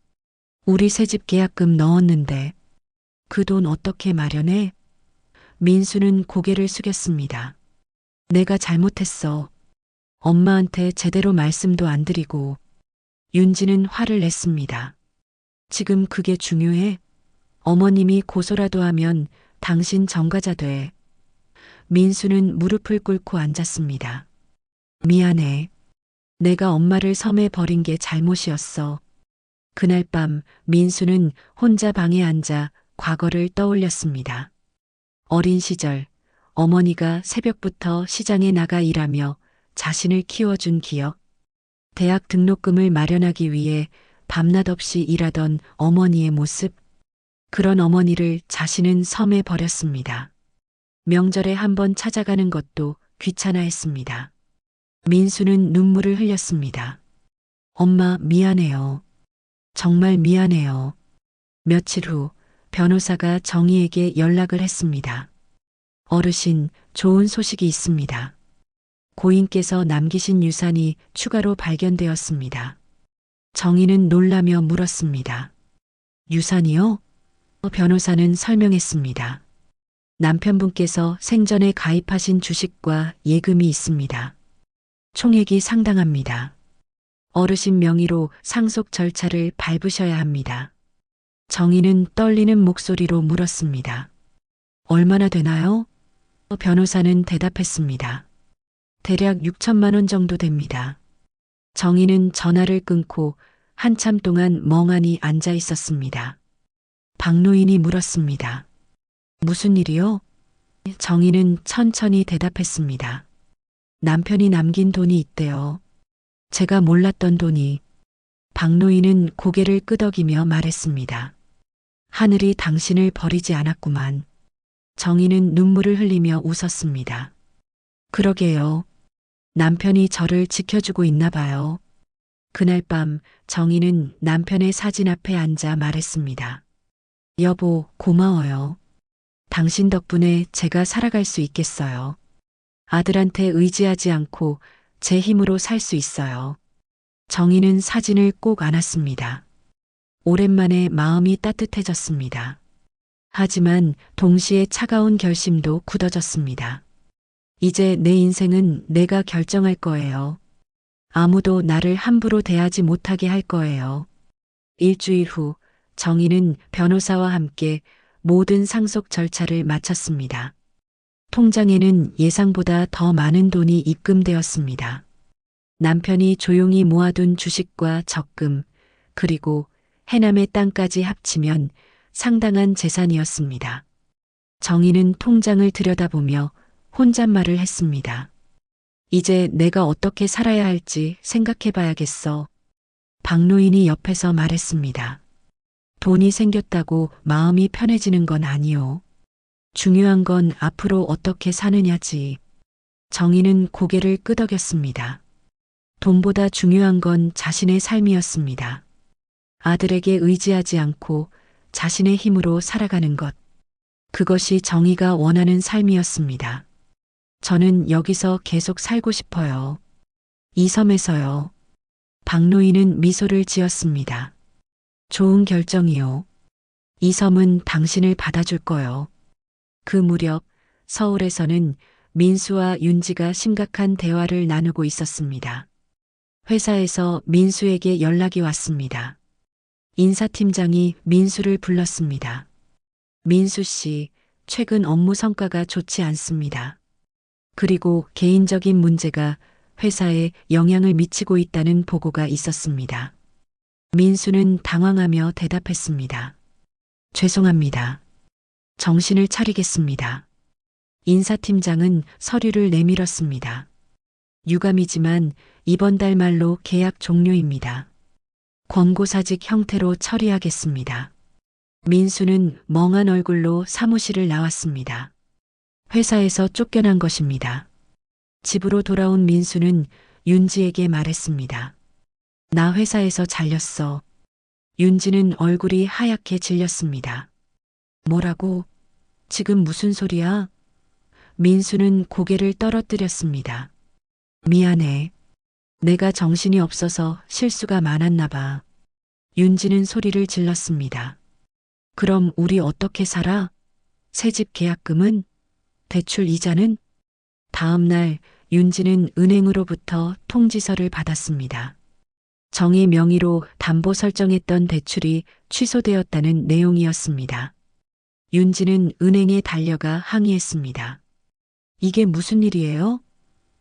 우리 새집 계약금 넣었는데 그 돈 어떻게 마련해? 민수는 고개를 숙였습니다. 내가 잘못했어. 엄마한테 제대로 말씀도 안 드리고. 윤지는 화를 냈습니다. 지금 그게 중요해? 어머님이 고소라도 하면 당신 전과자 돼. 민수는 무릎을 꿇고 앉았습니다. 미안해. 내가 엄마를 섬에 버린 게 잘못이었어. 그날 밤 민수는 혼자 방에 앉아 과거를 떠올렸습니다. 어린 시절 어머니가 새벽부터 시장에 나가 일하며 자신을 키워준 기억. 대학 등록금을 마련하기 위해 밤낮 없이 일하던 어머니의 모습. 그런 어머니를 자신은 섬에 버렸습니다. 명절에 한번 찾아가는 것도 귀찮아했습니다. 민수는 눈물을 흘렸습니다. 엄마, 미안해요. 정말 미안해요. 며칠 후 변호사가 정희에게 연락을 했습니다. 어르신, 좋은 소식이 있습니다. 고인께서 남기신 유산이 추가로 발견되었습니다. 정희는 놀라며 물었습니다. 유산이요? 변호사는 설명했습니다. 남편분께서 생전에 가입하신 주식과 예금이 있습니다. 총액이 상당합니다. 어르신 명의로 상속 절차를 밟으셔야 합니다. 정희는 떨리는 목소리로 물었습니다. 얼마나 되나요? 변호사는 대답했습니다. 대략 6천만 원 정도 됩니다. 정희는 전화를 끊고 한참 동안 멍하니 앉아 있었습니다. 박노인이 물었습니다. 무슨 일이요? 정희는 천천히 대답했습니다. 남편이 남긴 돈이 있대요. 제가 몰랐던 돈이. 박노인은 고개를 끄덕이며 말했습니다. 하늘이 당신을 버리지 않았구만. 정희는 눈물을 흘리며 웃었습니다. 그러게요. 남편이 저를 지켜주고 있나 봐요. 그날 밤 정희는 남편의 사진 앞에 앉아 말했습니다. 여보, 고마워요. 당신 덕분에 제가 살아갈 수 있겠어요. 아들한테 의지하지 않고 제 힘으로 살 수 있어요. 정희는 사진을 꼭 안았습니다. 오랜만에 마음이 따뜻해졌습니다. 하지만 동시에 차가운 결심도 굳어졌습니다. 이제 내 인생은 내가 결정할 거예요. 아무도 나를 함부로 대하지 못하게 할 거예요. 일주일 후 정희는 변호사와 함께 모든 상속 절차를 마쳤습니다. 통장에는 예상보다 더 많은 돈이 입금되었습니다. 남편이 조용히 모아둔 주식과 적금, 그리고 해남의 땅까지 합치면 상당한 재산이었습니다. 정희는 통장을 들여다보며 혼잣말을 했습니다. 이제 내가 어떻게 살아야 할지 생각해 봐야겠어. 박노인이 옆에서 말했습니다. 돈이 생겼다고 마음이 편해지는 건 아니요. 중요한 건 앞으로 어떻게 사느냐지. 정희는 고개를 끄덕였습니다. 돈보다 중요한 건 자신의 삶이었습니다. 아들에게 의지하지 않고 자신의 힘으로 살아가는 것. 그것이 정희가 원하는 삶이었습니다. 저는 여기서 계속 살고 싶어요. 이 섬에서요. 박노인은 미소를 지었습니다. 좋은 결정이요. 이 섬은 당신을 받아줄 거요. 그 무렵 서울에서는 민수와 윤지가 심각한 대화를 나누고 있었습니다. 회사에서 민수에게 연락이 왔습니다. 인사팀장이 민수를 불렀습니다. 민수 씨, 최근 업무 성과가 좋지 않습니다. 그리고 개인적인 문제가 회사에 영향을 미치고 있다는 보고가 있었습니다. 민수는 당황하며 대답했습니다. 죄송합니다. 정신을 차리겠습니다. 인사팀장은 서류를 내밀었습니다. 유감이지만 이번 달 말로 계약 종료입니다. 권고사직 형태로 처리하겠습니다. 민수는 멍한 얼굴로 사무실을 나왔습니다. 회사에서 쫓겨난 것입니다. 집으로 돌아온 민수는 윤지에게 말했습니다. 나 회사에서 잘렸어. 윤지는 얼굴이 하얗게 질렸습니다. 뭐라고? 지금 무슨 소리야? 민수는 고개를 떨어뜨렸습니다. 미안해. 내가 정신이 없어서 실수가 많았나 봐. 윤지는 소리를 질렀습니다. 그럼 우리 어떻게 살아? 새집 계약금은? 대출 이자는? 다음 날 윤지는 은행으로부터 통지서를 받았습니다. 정희 명의로 담보 설정했던 대출이 취소되었다는 내용이었습니다. 윤지는 은행에 달려가 항의했습니다. 이게 무슨 일이에요?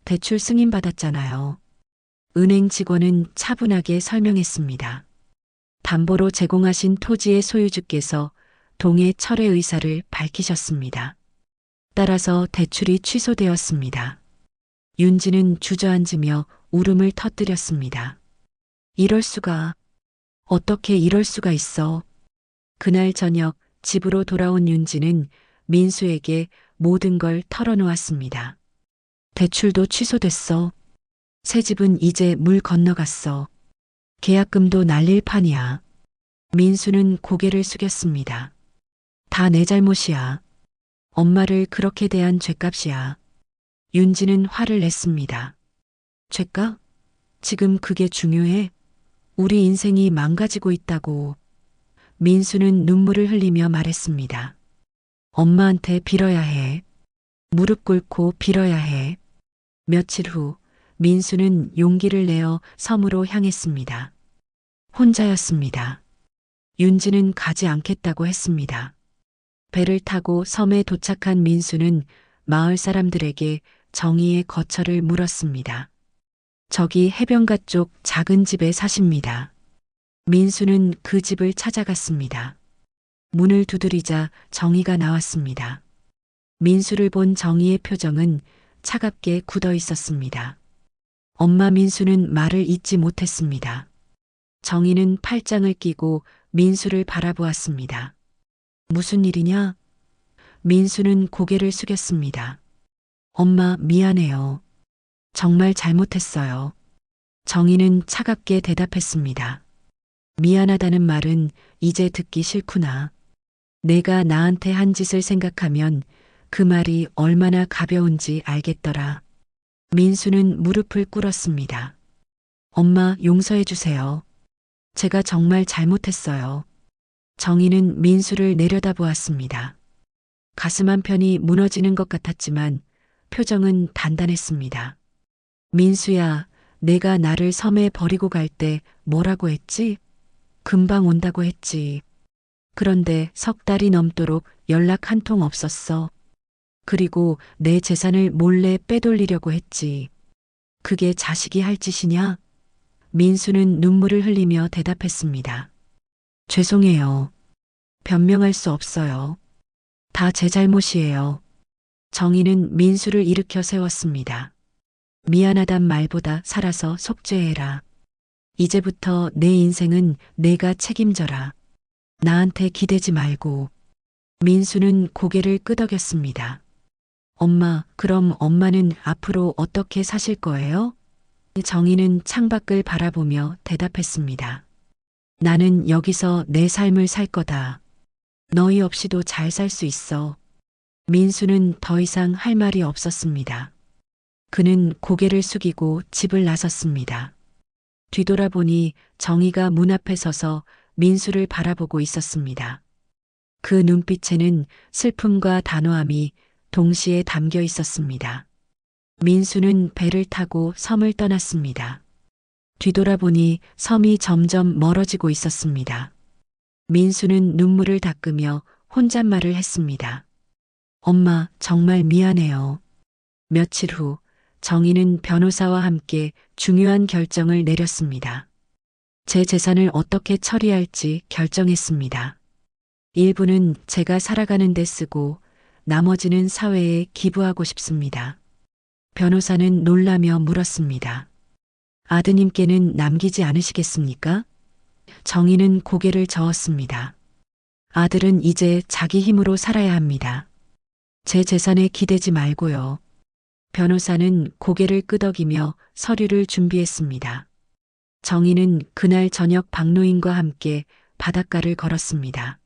대출 승인받았잖아요. 은행 직원은 차분하게 설명했습니다. 담보로 제공하신 토지의 소유주께서 동해 철회 의사를 밝히셨습니다. 따라서 대출이 취소되었습니다. 윤지는 주저앉으며 울음을 터뜨렸습니다. 이럴 수가. 어떻게 이럴 수가 있어. 그날 저녁 집으로 돌아온 윤지는 민수에게 모든 걸 털어놓았습니다. 대출도 취소됐어. 새 집은 이제 물 건너갔어. 계약금도 날릴 판이야. 민수는 고개를 숙였습니다. 다 내 잘못이야. 엄마를 그렇게 대한 죗값이야. 윤지는 화를 냈습니다. 죗값? 지금 그게 중요해? 우리 인생이 망가지고 있다고. 민수는 눈물을 흘리며 말했습니다. 엄마한테 빌어야 해. 무릎 꿇고 빌어야 해. 며칠 후 민수는 용기를 내어 섬으로 향했습니다. 혼자였습니다. 윤지는 가지 않겠다고 했습니다. 배를 타고 섬에 도착한 민수는 마을 사람들에게 정의의 거처를 물었습니다. 저기 해변가 쪽 작은 집에 사십니다. 민수는 그 집을 찾아갔습니다. 문을 두드리자 정의가 나왔습니다. 민수를 본 정의의 표정은 차갑게 굳어 있었습니다. 엄마 민수는 말을 잇지 못했습니다. 정의는 팔짱을 끼고 민수를 바라보았습니다. 무슨 일이냐? 민수는 고개를 숙였습니다. 엄마 미안해요. 정말 잘못했어요. 정의는 차갑게 대답했습니다. 미안하다는 말은 이제 듣기 싫구나. 내가 나한테 한 짓을 생각하면 그 말이 얼마나 가벼운지 알겠더라. 민수는 무릎을 꿇었습니다. 엄마 용서해 주세요. 제가 정말 잘못했어요. 정의는 민수를 내려다보았습니다. 가슴 한편이 무너지는 것 같았지만 표정은 단단했습니다. 민수야, 내가 나를 섬에 버리고 갈 때 뭐라고 했지? 금방 온다고 했지. 그런데 석 달이 넘도록 연락 한 통 없었어. 그리고 내 재산을 몰래 빼돌리려고 했지. 그게 자식이 할 짓이냐? 민수는 눈물을 흘리며 대답했습니다. 죄송해요. 변명할 수 없어요. 다 제 잘못이에요. 정의는 민수를 일으켜 세웠습니다. 미안하단 말보다 살아서 속죄해라. 이제부터 내 인생은 내가 책임져라. 나한테 기대지 말고. 민수는 고개를 끄덕였습니다. 엄마, 그럼 엄마는 앞으로 어떻게 사실 거예요? 정의는 창밖을 바라보며 대답했습니다. 나는 여기서 내 삶을 살 거다. 너희 없이도 잘 살 수 있어. 민수는 더 이상 할 말이 없었습니다. 그는 고개를 숙이고 집을 나섰습니다. 뒤돌아보니 정의가 문 앞에 서서 민수를 바라보고 있었습니다. 그 눈빛에는 슬픔과 단호함이 동시에 담겨 있었습니다. 민수는 배를 타고 섬을 떠났습니다. 뒤돌아보니 섬이 점점 멀어지고 있었습니다. 민수는 눈물을 닦으며 혼잣말을 했습니다. 엄마, 정말 미안해요. 며칠 후 정의는 변호사와 함께 중요한 결정을 내렸습니다. 제 재산을 어떻게 처리할지 결정했습니다. 일부는 제가 살아가는 데 쓰고 나머지는 사회에 기부하고 싶습니다. 변호사는 놀라며 물었습니다. 아드님께는 남기지 않으시겠습니까? 정의는 고개를 저었습니다. 아들은 이제 자기 힘으로 살아야 합니다. 제 재산에 기대지 말고요. 변호사는 고개를 끄덕이며 서류를 준비했습니다. 정의는 그날 저녁 박노인과 함께 바닷가를 걸었습니다.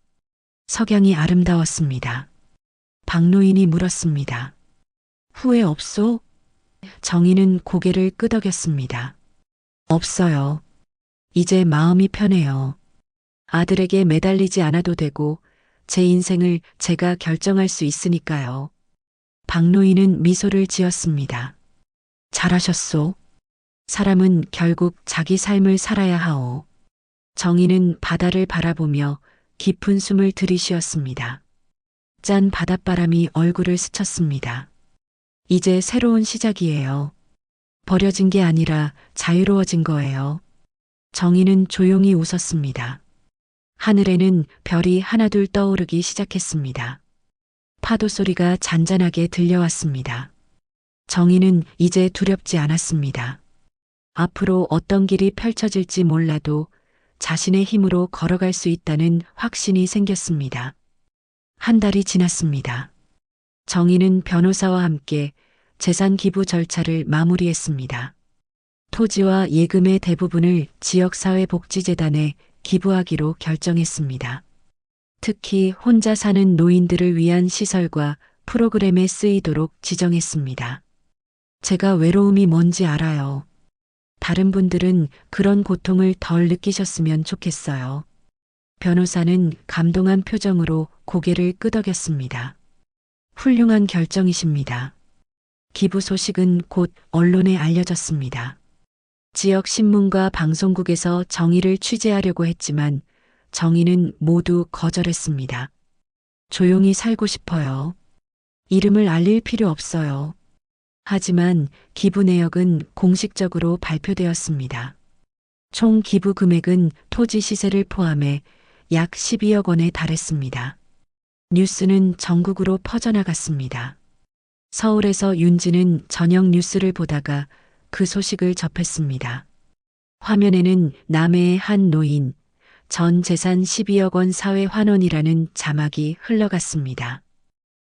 석양이 아름다웠습니다. 박노인이 물었습니다. 후회 없소? 정의는 고개를 끄덕였습니다. 없어요. 이제 마음이 편해요. 아들에게 매달리지 않아도 되고 제 인생을 제가 결정할 수 있으니까요. 박노인은 미소를 지었습니다. 잘하셨소. 사람은 결국 자기 삶을 살아야 하오. 정의는 바다를 바라보며 깊은 숨을 들이쉬었습니다. 짠 바닷바람이 얼굴을 스쳤습니다. 이제 새로운 시작이에요. 버려진 게 아니라 자유로워진 거예요. 정의는 조용히 웃었습니다. 하늘에는 별이 하나둘 떠오르기 시작했습니다. 파도 소리가 잔잔하게 들려왔습니다. 정의는 이제 두렵지 않았습니다. 앞으로 어떤 길이 펼쳐질지 몰라도 자신의 힘으로 걸어갈 수 있다는 확신이 생겼습니다. 한 달이 지났습니다. 정의는 변호사와 함께 재산 기부 절차를 마무리했습니다. 토지와 예금의 대부분을 지역사회복지재단에 기부하기로 결정했습니다. 특히 혼자 사는 노인들을 위한 시설과 프로그램에 쓰이도록 지정했습니다. 제가 외로움이 뭔지 알아요. 다른 분들은 그런 고통을 덜 느끼셨으면 좋겠어요. 변호사는 감동한 표정으로 고개를 끄덕였습니다. 훌륭한 결정이십니다. 기부 소식은 곧 언론에 알려졌습니다. 지역 신문과 방송국에서 정의를 취재하려고 했지만 정의는 모두 거절했습니다. 조용히 살고 싶어요. 이름을 알릴 필요 없어요. 하지만 기부 내역은 공식적으로 발표되었습니다. 총 기부 금액은 토지 시세를 포함해 약 12억 원에 달했습니다. 뉴스는 전국으로 퍼져나갔습니다. 서울에서 윤지는 저녁 뉴스를 보다가 그 소식을 접했습니다. 화면에는 남해의 한 노인, 전 재산 12억 원 사회 환원이라는 자막이 흘러갔습니다.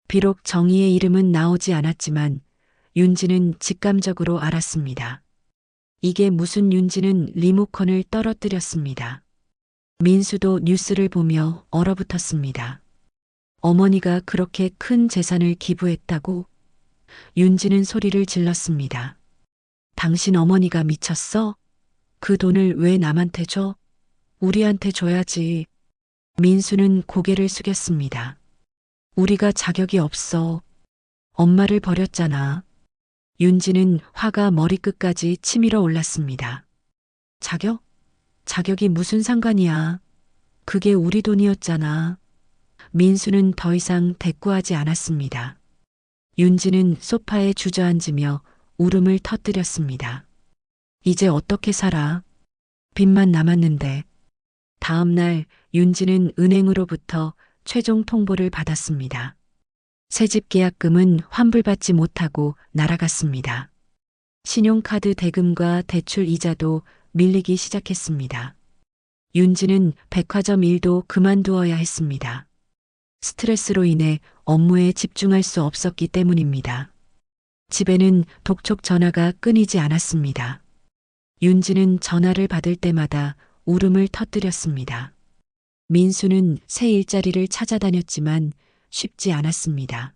비록 정의의 이름은 나오지 않았지만 윤지는 직감적으로 알았습니다. 이게 무슨 윤지는 리모컨을 떨어뜨렸습니다. 민수도 뉴스를 보며 얼어붙었습니다. 어머니가 그렇게 큰 재산을 기부했다고? 윤지는 소리를 질렀습니다. 당신 어머니가 미쳤어? 그 돈을 왜 남한테 줘? 우리한테 줘야지. 민수는 고개를 숙였습니다. 우리가 자격이 없어. 엄마를 버렸잖아. 윤지는 화가 머리끝까지 치밀어 올랐습니다. 자격? 자격이 무슨 상관이야. 그게 우리 돈이었잖아. 민수는 더 이상 대꾸하지 않았습니다. 윤지는 소파에 주저앉으며 울음을 터뜨렸습니다. 이제 어떻게 살아? 빚만 남았는데. 다음 날 윤지는 은행으로부터 최종 통보를 받았습니다. 새집 계약금은 환불받지 못하고 날아갔습니다. 신용카드 대금과 대출 이자도 밀리기 시작했습니다. 윤지는 백화점 일도 그만두어야 했습니다. 스트레스로 인해 업무에 집중할 수 없었기 때문입니다. 집에는 독촉 전화가 끊이지 않았습니다. 윤지는 전화를 받을 때마다 울음을 터뜨렸습니다. 민수는 새 일자리를 찾아다녔지만 쉽지 않았습니다.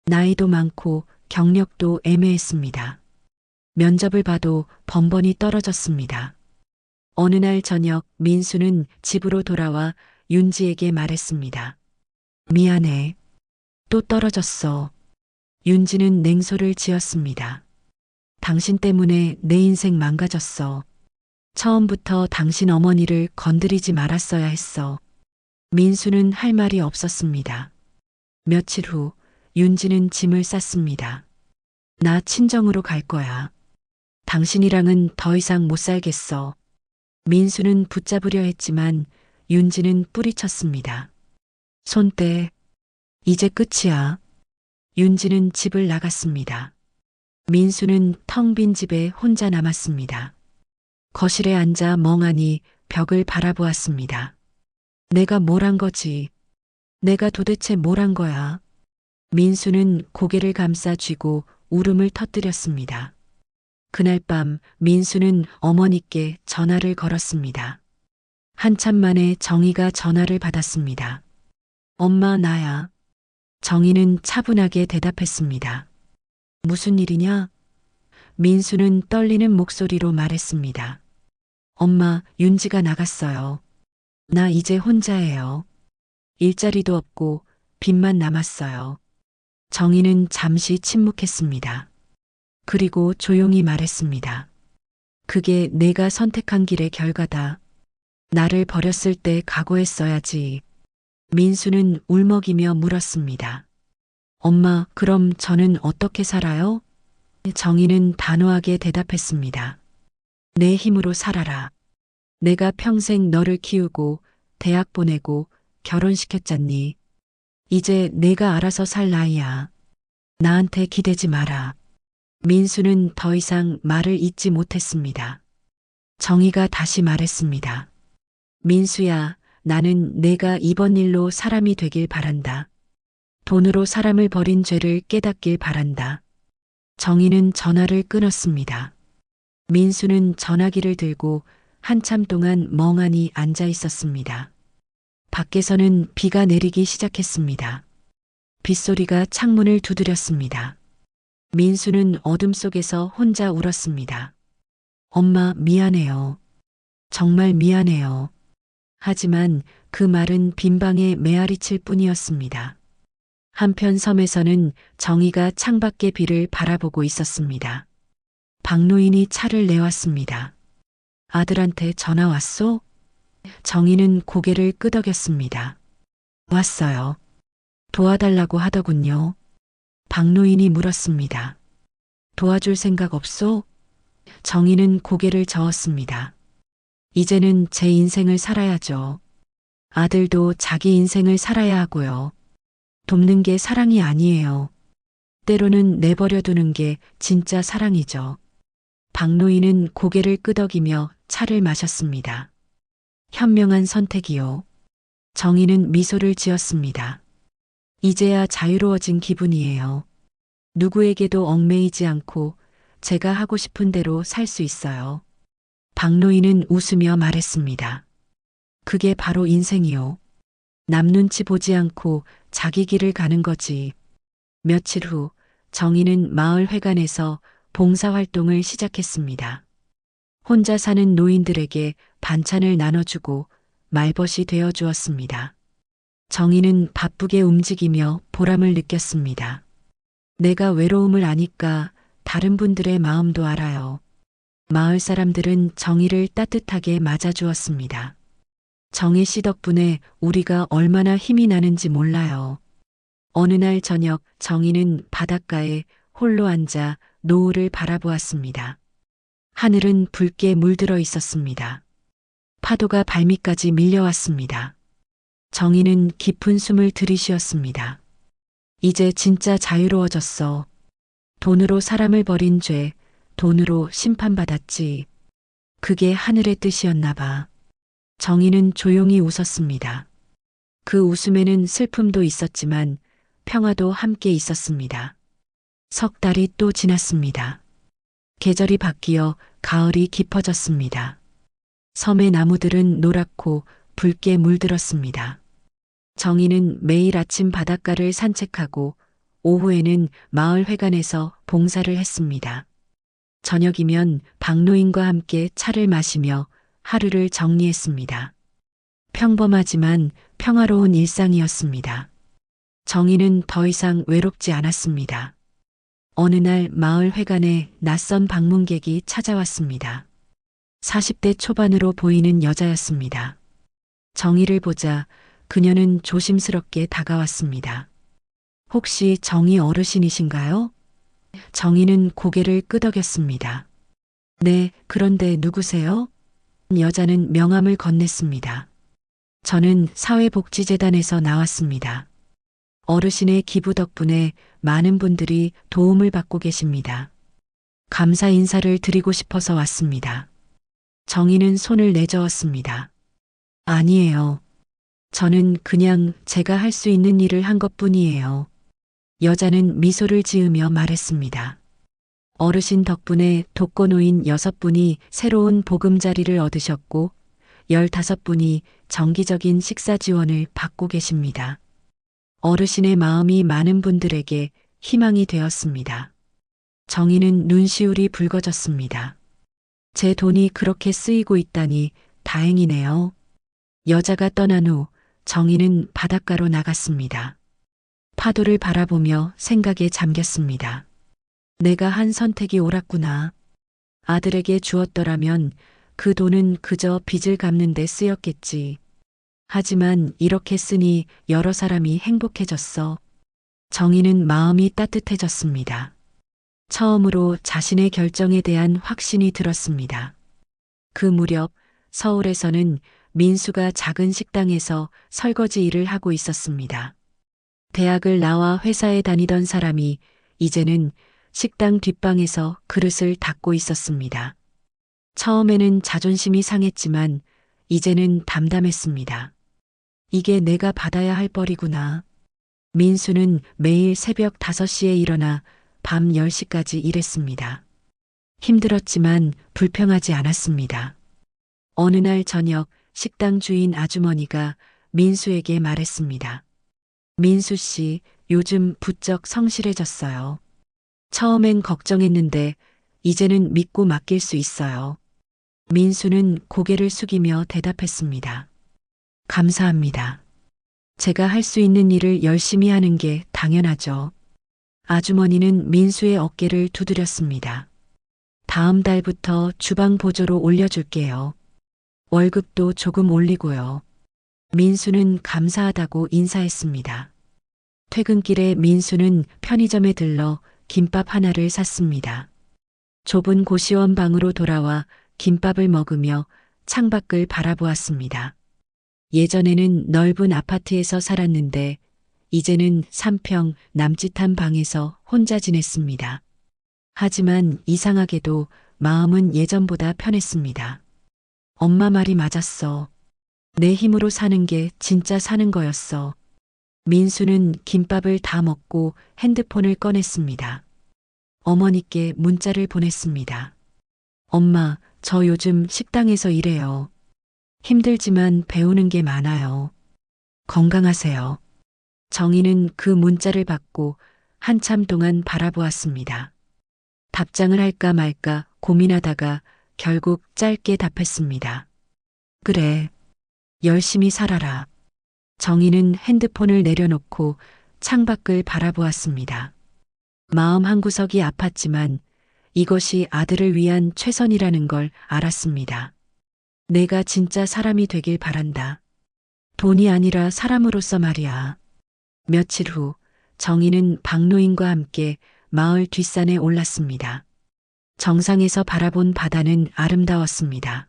나이도 많고 경력도 애매했습니다. 면접을 봐도 번번이 떨어졌습니다. 어느 날 저녁 민수는 집으로 돌아와 윤지에게 말했습니다. 미안해. 또 떨어졌어. 윤지는 냉소를 지었습니다. 당신 때문에 내 인생 망가졌어. 처음부터 당신 어머니를 건드리지 말았어야 했어. 민수는 할 말이 없었습니다. 며칠 후 윤지는 짐을 쌌습니다. 나 친정으로 갈 거야. 당신이랑은 더 이상 못 살겠어. 민수는 붙잡으려 했지만 윤지는 뿌리쳤습니다. 손 떼. 이제 끝이야. 윤지는 집을 나갔습니다. 민수는 텅 빈 집에 혼자 남았습니다. 거실에 앉아 멍하니 벽을 바라보았습니다. 내가 뭘 한 거지? 내가 도대체 뭘 한 거야? 민수는 고개를 감싸 쥐고 울음을 터뜨렸습니다. 그날 밤 민수는 어머니께 전화를 걸었습니다. 한참 만에 정희가 전화를 받았습니다. 엄마, 나야. 정희는 차분하게 대답했습니다. 무슨 일이냐? 민수는 떨리는 목소리로 말했습니다. 엄마, 윤지가 나갔어요. 나 이제 혼자예요. 일자리도 없고 빚만 남았어요. 정희는 잠시 침묵했습니다. 그리고 조용히 말했습니다. 그게 내가 선택한 길의 결과다. 나를 버렸을 때 각오했어야지. 민수는 울먹이며 물었습니다. 엄마, 그럼 저는 어떻게 살아요? 정희는 단호하게 대답했습니다. 내 힘으로 살아라. 내가 평생 너를 키우고 대학 보내고 결혼시켰잖니. 이제 내가 알아서 살 나이야. 나한테 기대지 마라. 민수는 더 이상 말을 잇지 못했습니다. 정희가 다시 말했습니다. 민수야, 나는 내가 이번 일로 사람이 되길 바란다. 돈으로 사람을 버린 죄를 깨닫길 바란다. 정희는 전화를 끊었습니다. 민수는 전화기를 들고 한참 동안 멍하니 앉아 있었습니다. 밖에서는 비가 내리기 시작했습니다. 빗소리가 창문을 두드렸습니다. 민수는 어둠 속에서 혼자 울었습니다. 엄마, 미안해요. 정말 미안해요. 하지만 그 말은 빈방에 메아리칠 뿐이었습니다. 한편 섬에서는 정희가 창밖의 비를 바라보고 있었습니다. 박노인이 차를 내왔습니다. 아들한테 전화 왔소? 정희는 고개를 끄덕였습니다. 왔어요. 도와달라고 하더군요. 박노인이 물었습니다. 도와줄 생각 없소? 정희는 고개를 저었습니다. 이제는 제 인생을 살아야죠. 아들도 자기 인생을 살아야 하고요. 돕는 게 사랑이 아니에요. 때로는 내버려 두는 게 진짜 사랑이죠. 박노인은 고개를 끄덕이며 차를 마셨습니다. 현명한 선택이요. 정희는 미소를 지었습니다. 이제야 자유로워진 기분이에요. 누구에게도 얽매이지 않고 제가 하고 싶은 대로 살 수 있어요. 박노인은 웃으며 말했습니다. 그게 바로 인생이요. 남 눈치 보지 않고 자기 길을 가는 거지. 며칠 후 정희는 마을 회관에서 봉사활동을 시작했습니다. 혼자 사는 노인들에게 반찬을 나눠주고 말벗이 되어 주었습니다. 정희는 바쁘게 움직이며 보람을 느꼈습니다. 내가 외로움을 아니까 다른 분들의 마음도 알아요. 마을 사람들은 정희를 따뜻하게 맞아주었습니다. 정희 씨 덕분에 우리가 얼마나 힘이 나는지 몰라요. 어느 날 저녁 정희는 바닷가에 홀로 앉아 노을을 바라보았습니다. 하늘은 붉게 물들어 있었습니다. 파도가 발밑까지 밀려왔습니다. 정희는 깊은 숨을 들이쉬었습니다. 이제 진짜 자유로워졌어. 돈으로 사람을 버린 죄, 돈으로 심판받았지. 그게 하늘의 뜻이었나 봐. 정희는 조용히 웃었습니다. 그 웃음에는 슬픔도 있었지만 평화도 함께 있었습니다. 석 달이 또 지났습니다. 계절이 바뀌어 가을이 깊어졌습니다. 섬의 나무들은 노랗고 붉게 물들었습니다. 정희는 매일 아침 바닷가를 산책하고 오후에는 마을 회관에서 봉사를 했습니다. 저녁이면 박노인과 함께 차를 마시며 하루를 정리했습니다. 평범하지만 평화로운 일상이었습니다. 정희는 더 이상 외롭지 않았습니다. 어느 날 마을 회관에 낯선 방문객이 찾아왔습니다. 40대 초반으로 보이는 여자였습니다. 정희를 보자 그녀는 조심스럽게 다가왔습니다. 혹시 정희 어르신이신가요? 정희는 고개를 끄덕였습니다. 네, 그런데 누구세요? 여자는 명함을 건넸습니다. 저는 사회복지재단에서 나왔습니다. 어르신의 기부 덕분에 많은 분들이 도움을 받고 계십니다. 감사 인사를 드리고 싶어서 왔습니다. 정희는 손을 내저었습니다. 아니에요. 저는 그냥 제가 할 수 있는 일을 한 것뿐이에요. 여자는 미소를 지으며 말했습니다. 어르신 덕분에 독거노인 6분이 새로운 보금자리를 얻으셨고 15분이 정기적인 식사 지원을 받고 계십니다. 어르신의 마음이 많은 분들에게 희망이 되었습니다. 정희는 눈시울이 붉어졌습니다. 제 돈이 그렇게 쓰이고 있다니 다행이네요. 여자가 떠난 후 정희는 바닷가로 나갔습니다. 파도를 바라보며 생각에 잠겼습니다. 내가 한 선택이 옳았구나. 아들에게 주었더라면 그 돈은 그저 빚을 갚는 데 쓰였겠지. 하지만 이렇게 쓰니 여러 사람이 행복해졌어. 정희는 마음이 따뜻해졌습니다. 처음으로 자신의 결정에 대한 확신이 들었습니다. 그 무렵 서울에서는 민수가 작은 식당에서 설거지 일을 하고 있었습니다. 대학을 나와 회사에 다니던 사람이 이제는 식당 뒷방에서 그릇을 닦고 있었습니다. 처음에는 자존심이 상했지만 이제는 담담했습니다. 이게 내가 받아야 할 벌이구나. 민수는 매일 새벽 5시에 일어나 밤 10시까지 일했습니다. 힘들었지만 불평하지 않았습니다. 어느 날 저녁 식당 주인 아주머니가 민수에게 말했습니다. 민수 씨, 요즘 부쩍 성실해졌어요. 처음엔 걱정했는데 이제는 믿고 맡길 수 있어요. 민수는 고개를 숙이며 대답했습니다. 감사합니다. 제가 할 수 있는 일을 열심히 하는 게 당연하죠. 아주머니는 민수의 어깨를 두드렸습니다. 다음 달부터 주방 보조로 올려줄게요. 월급도 조금 올리고요. 민수는 감사하다고 인사했습니다. 퇴근길에 민수는 편의점에 들러 김밥 하나를 샀습니다. 좁은 고시원 방으로 돌아와 김밥을 먹으며 창밖을 바라보았습니다. 예전에는 넓은 아파트에서 살았는데 이제는 3평 남짓한 방에서 혼자 지냈습니다. 하지만 이상하게도 마음은 예전보다 편했습니다. 엄마 말이 맞았어. 내 힘으로 사는 게 진짜 사는 거였어. 민수는 김밥을 다 먹고 핸드폰을 꺼냈습니다. 어머니께 문자를 보냈습니다. 엄마, 저 요즘 식당에서 일해요. 힘들지만 배우는 게 많아요. 건강하세요. 정희는 그 문자를 받고 한참 동안 바라보았습니다. 답장을 할까 말까 고민하다가 결국 짧게 답했습니다. 그래, 열심히 살아라. 정희는 핸드폰을 내려놓고 창밖을 바라보았습니다. 마음 한구석이 아팠지만 이것이 아들을 위한 최선이라는 걸 알았습니다. 내가 진짜 사람이 되길 바란다. 돈이 아니라 사람으로서 말이야. 며칠 후 정희는 박노인과 함께 마을 뒷산에 올랐습니다. 정상에서 바라본 바다는 아름다웠습니다.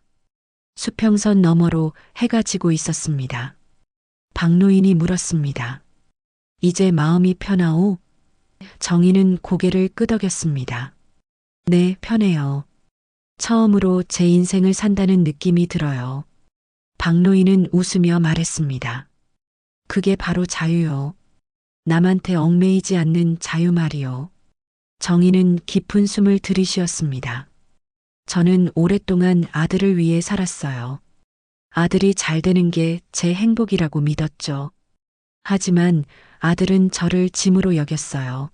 수평선 너머로 해가 지고 있었습니다. 박노인이 물었습니다. 이제 마음이 편하오? 정희는 고개를 끄덕였습니다. 네, 편해요. 처음으로 제 인생을 산다는 느낌이 들어요. 박노인은 웃으며 말했습니다. 그게 바로 자유요. 남한테 얽매이지 않는 자유 말이요. 정희는 깊은 숨을 들이쉬었습니다. 저는 오랫동안 아들을 위해 살았어요. 아들이 잘 되는 게 제 행복이라고 믿었죠. 하지만 아들은 저를 짐으로 여겼어요.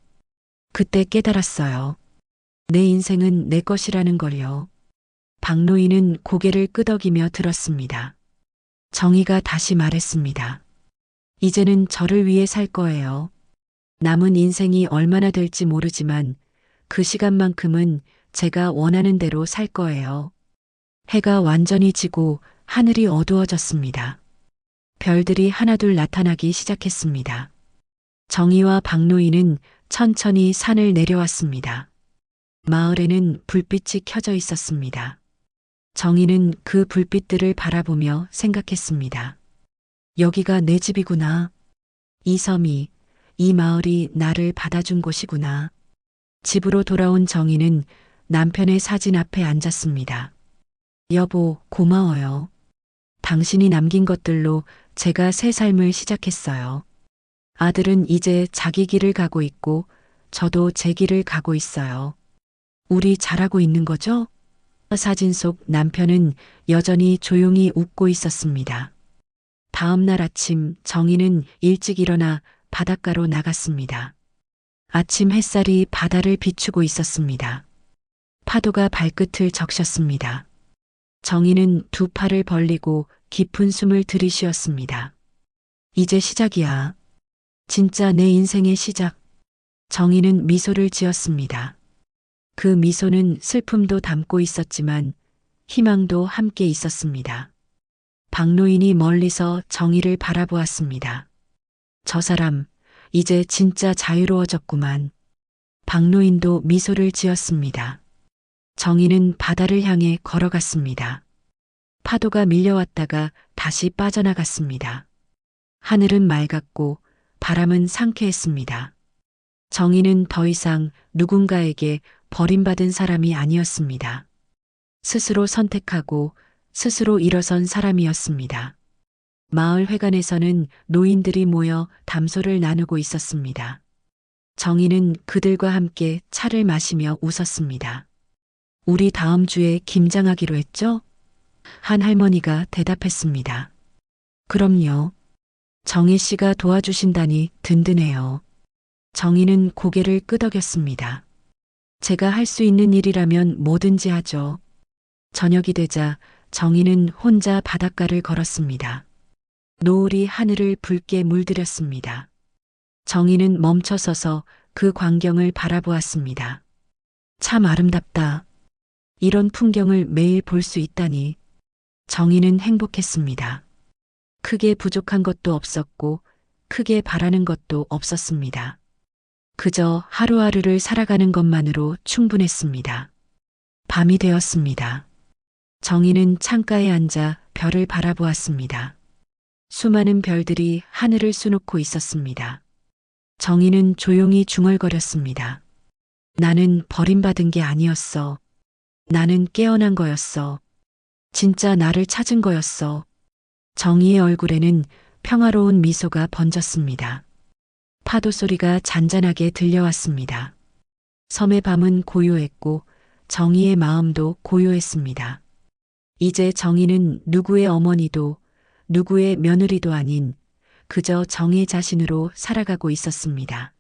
그때 깨달았어요. 내 인생은 내 것이라는 걸요. 박노인은 고개를 끄덕이며 들었습니다. 정희가 다시 말했습니다. 이제는 저를 위해 살 거예요. 남은 인생이 얼마나 될지 모르지만 그 시간만큼은 제가 원하는 대로 살 거예요. 해가 완전히 지고 하늘이 어두워졌습니다. 별들이 하나둘 나타나기 시작했습니다. 정희와 박노인은 천천히 산을 내려왔습니다. 마을에는 불빛이 켜져 있었습니다. 정희는 그 불빛들을 바라보며 생각했습니다. 여기가 내 집이구나. 이 섬이, 이 마을이 나를 받아준 곳이구나. 집으로 돌아온 정희는 남편의 사진 앞에 앉았습니다. 여보, 고마워요. 당신이 남긴 것들로 제가 새 삶을 시작했어요. 아들은 이제 자기 길을 가고 있고 저도 제 길을 가고 있어요. 우리 잘하고 있는 거죠? 사진 속 남편은 여전히 조용히 웃고 있었습니다. 다음 날 아침 정희는 일찍 일어나 바닷가로 나갔습니다. 아침 햇살이 바다를 비추고 있었습니다. 파도가 발끝을 적셨습니다. 정희는 두 팔을 벌리고 깊은 숨을 들이쉬었습니다. 이제 시작이야. 진짜 내 인생의 시작. 정희는 미소를 지었습니다. 그 미소는 슬픔도 담고 있었지만 희망도 함께 있었습니다. 박노인이 멀리서 정희를 바라보았습니다. 저 사람, 이제 진짜 자유로워졌구만. 박노인도 미소를 지었습니다. 정희는 바다를 향해 걸어갔습니다. 파도가 밀려왔다가 다시 빠져나갔습니다. 하늘은 맑았고 바람은 상쾌했습니다. 정희는 더 이상 누군가에게 버림받은 사람이 아니었습니다. 스스로 선택하고 스스로 일어선 사람이었습니다. 마을 회관에서는 노인들이 모여 담소를 나누고 있었습니다. 정희는 그들과 함께 차를 마시며 웃었습니다. 우리 다음 주에 김장하기로 했죠? 한 할머니가 대답했습니다. 그럼요. 정희 씨가 도와주신다니 든든해요. 정희는 고개를 끄덕였습니다. 제가 할 수 있는 일이라면 뭐든지 하죠. 저녁이 되자 정희는 혼자 바닷가를 걸었습니다. 노을이 하늘을 붉게 물들였습니다. 정희는 멈춰서서 그 광경을 바라보았습니다. 참 아름답다. 이런 풍경을 매일 볼 수 있다니. 정희는 행복했습니다. 크게 부족한 것도 없었고 크게 바라는 것도 없었습니다. 그저 하루하루를 살아가는 것만으로 충분했습니다. 밤이 되었습니다. 정희는 창가에 앉아 별을 바라보았습니다. 수많은 별들이 하늘을 수놓고 있었습니다. 정희는 조용히 중얼거렸습니다. 나는 버림받은 게 아니었어. 나는 깨어난 거였어. 진짜 나를 찾은 거였어. 정희의 얼굴에는 평화로운 미소가 번졌습니다. 파도 소리가 잔잔하게 들려왔습니다. 섬의 밤은 고요했고 정희의 마음도 고요했습니다. 이제 정희는 누구의 어머니도 누구의 며느리도 아닌 그저 정희 자신으로 살아가고 있었습니다.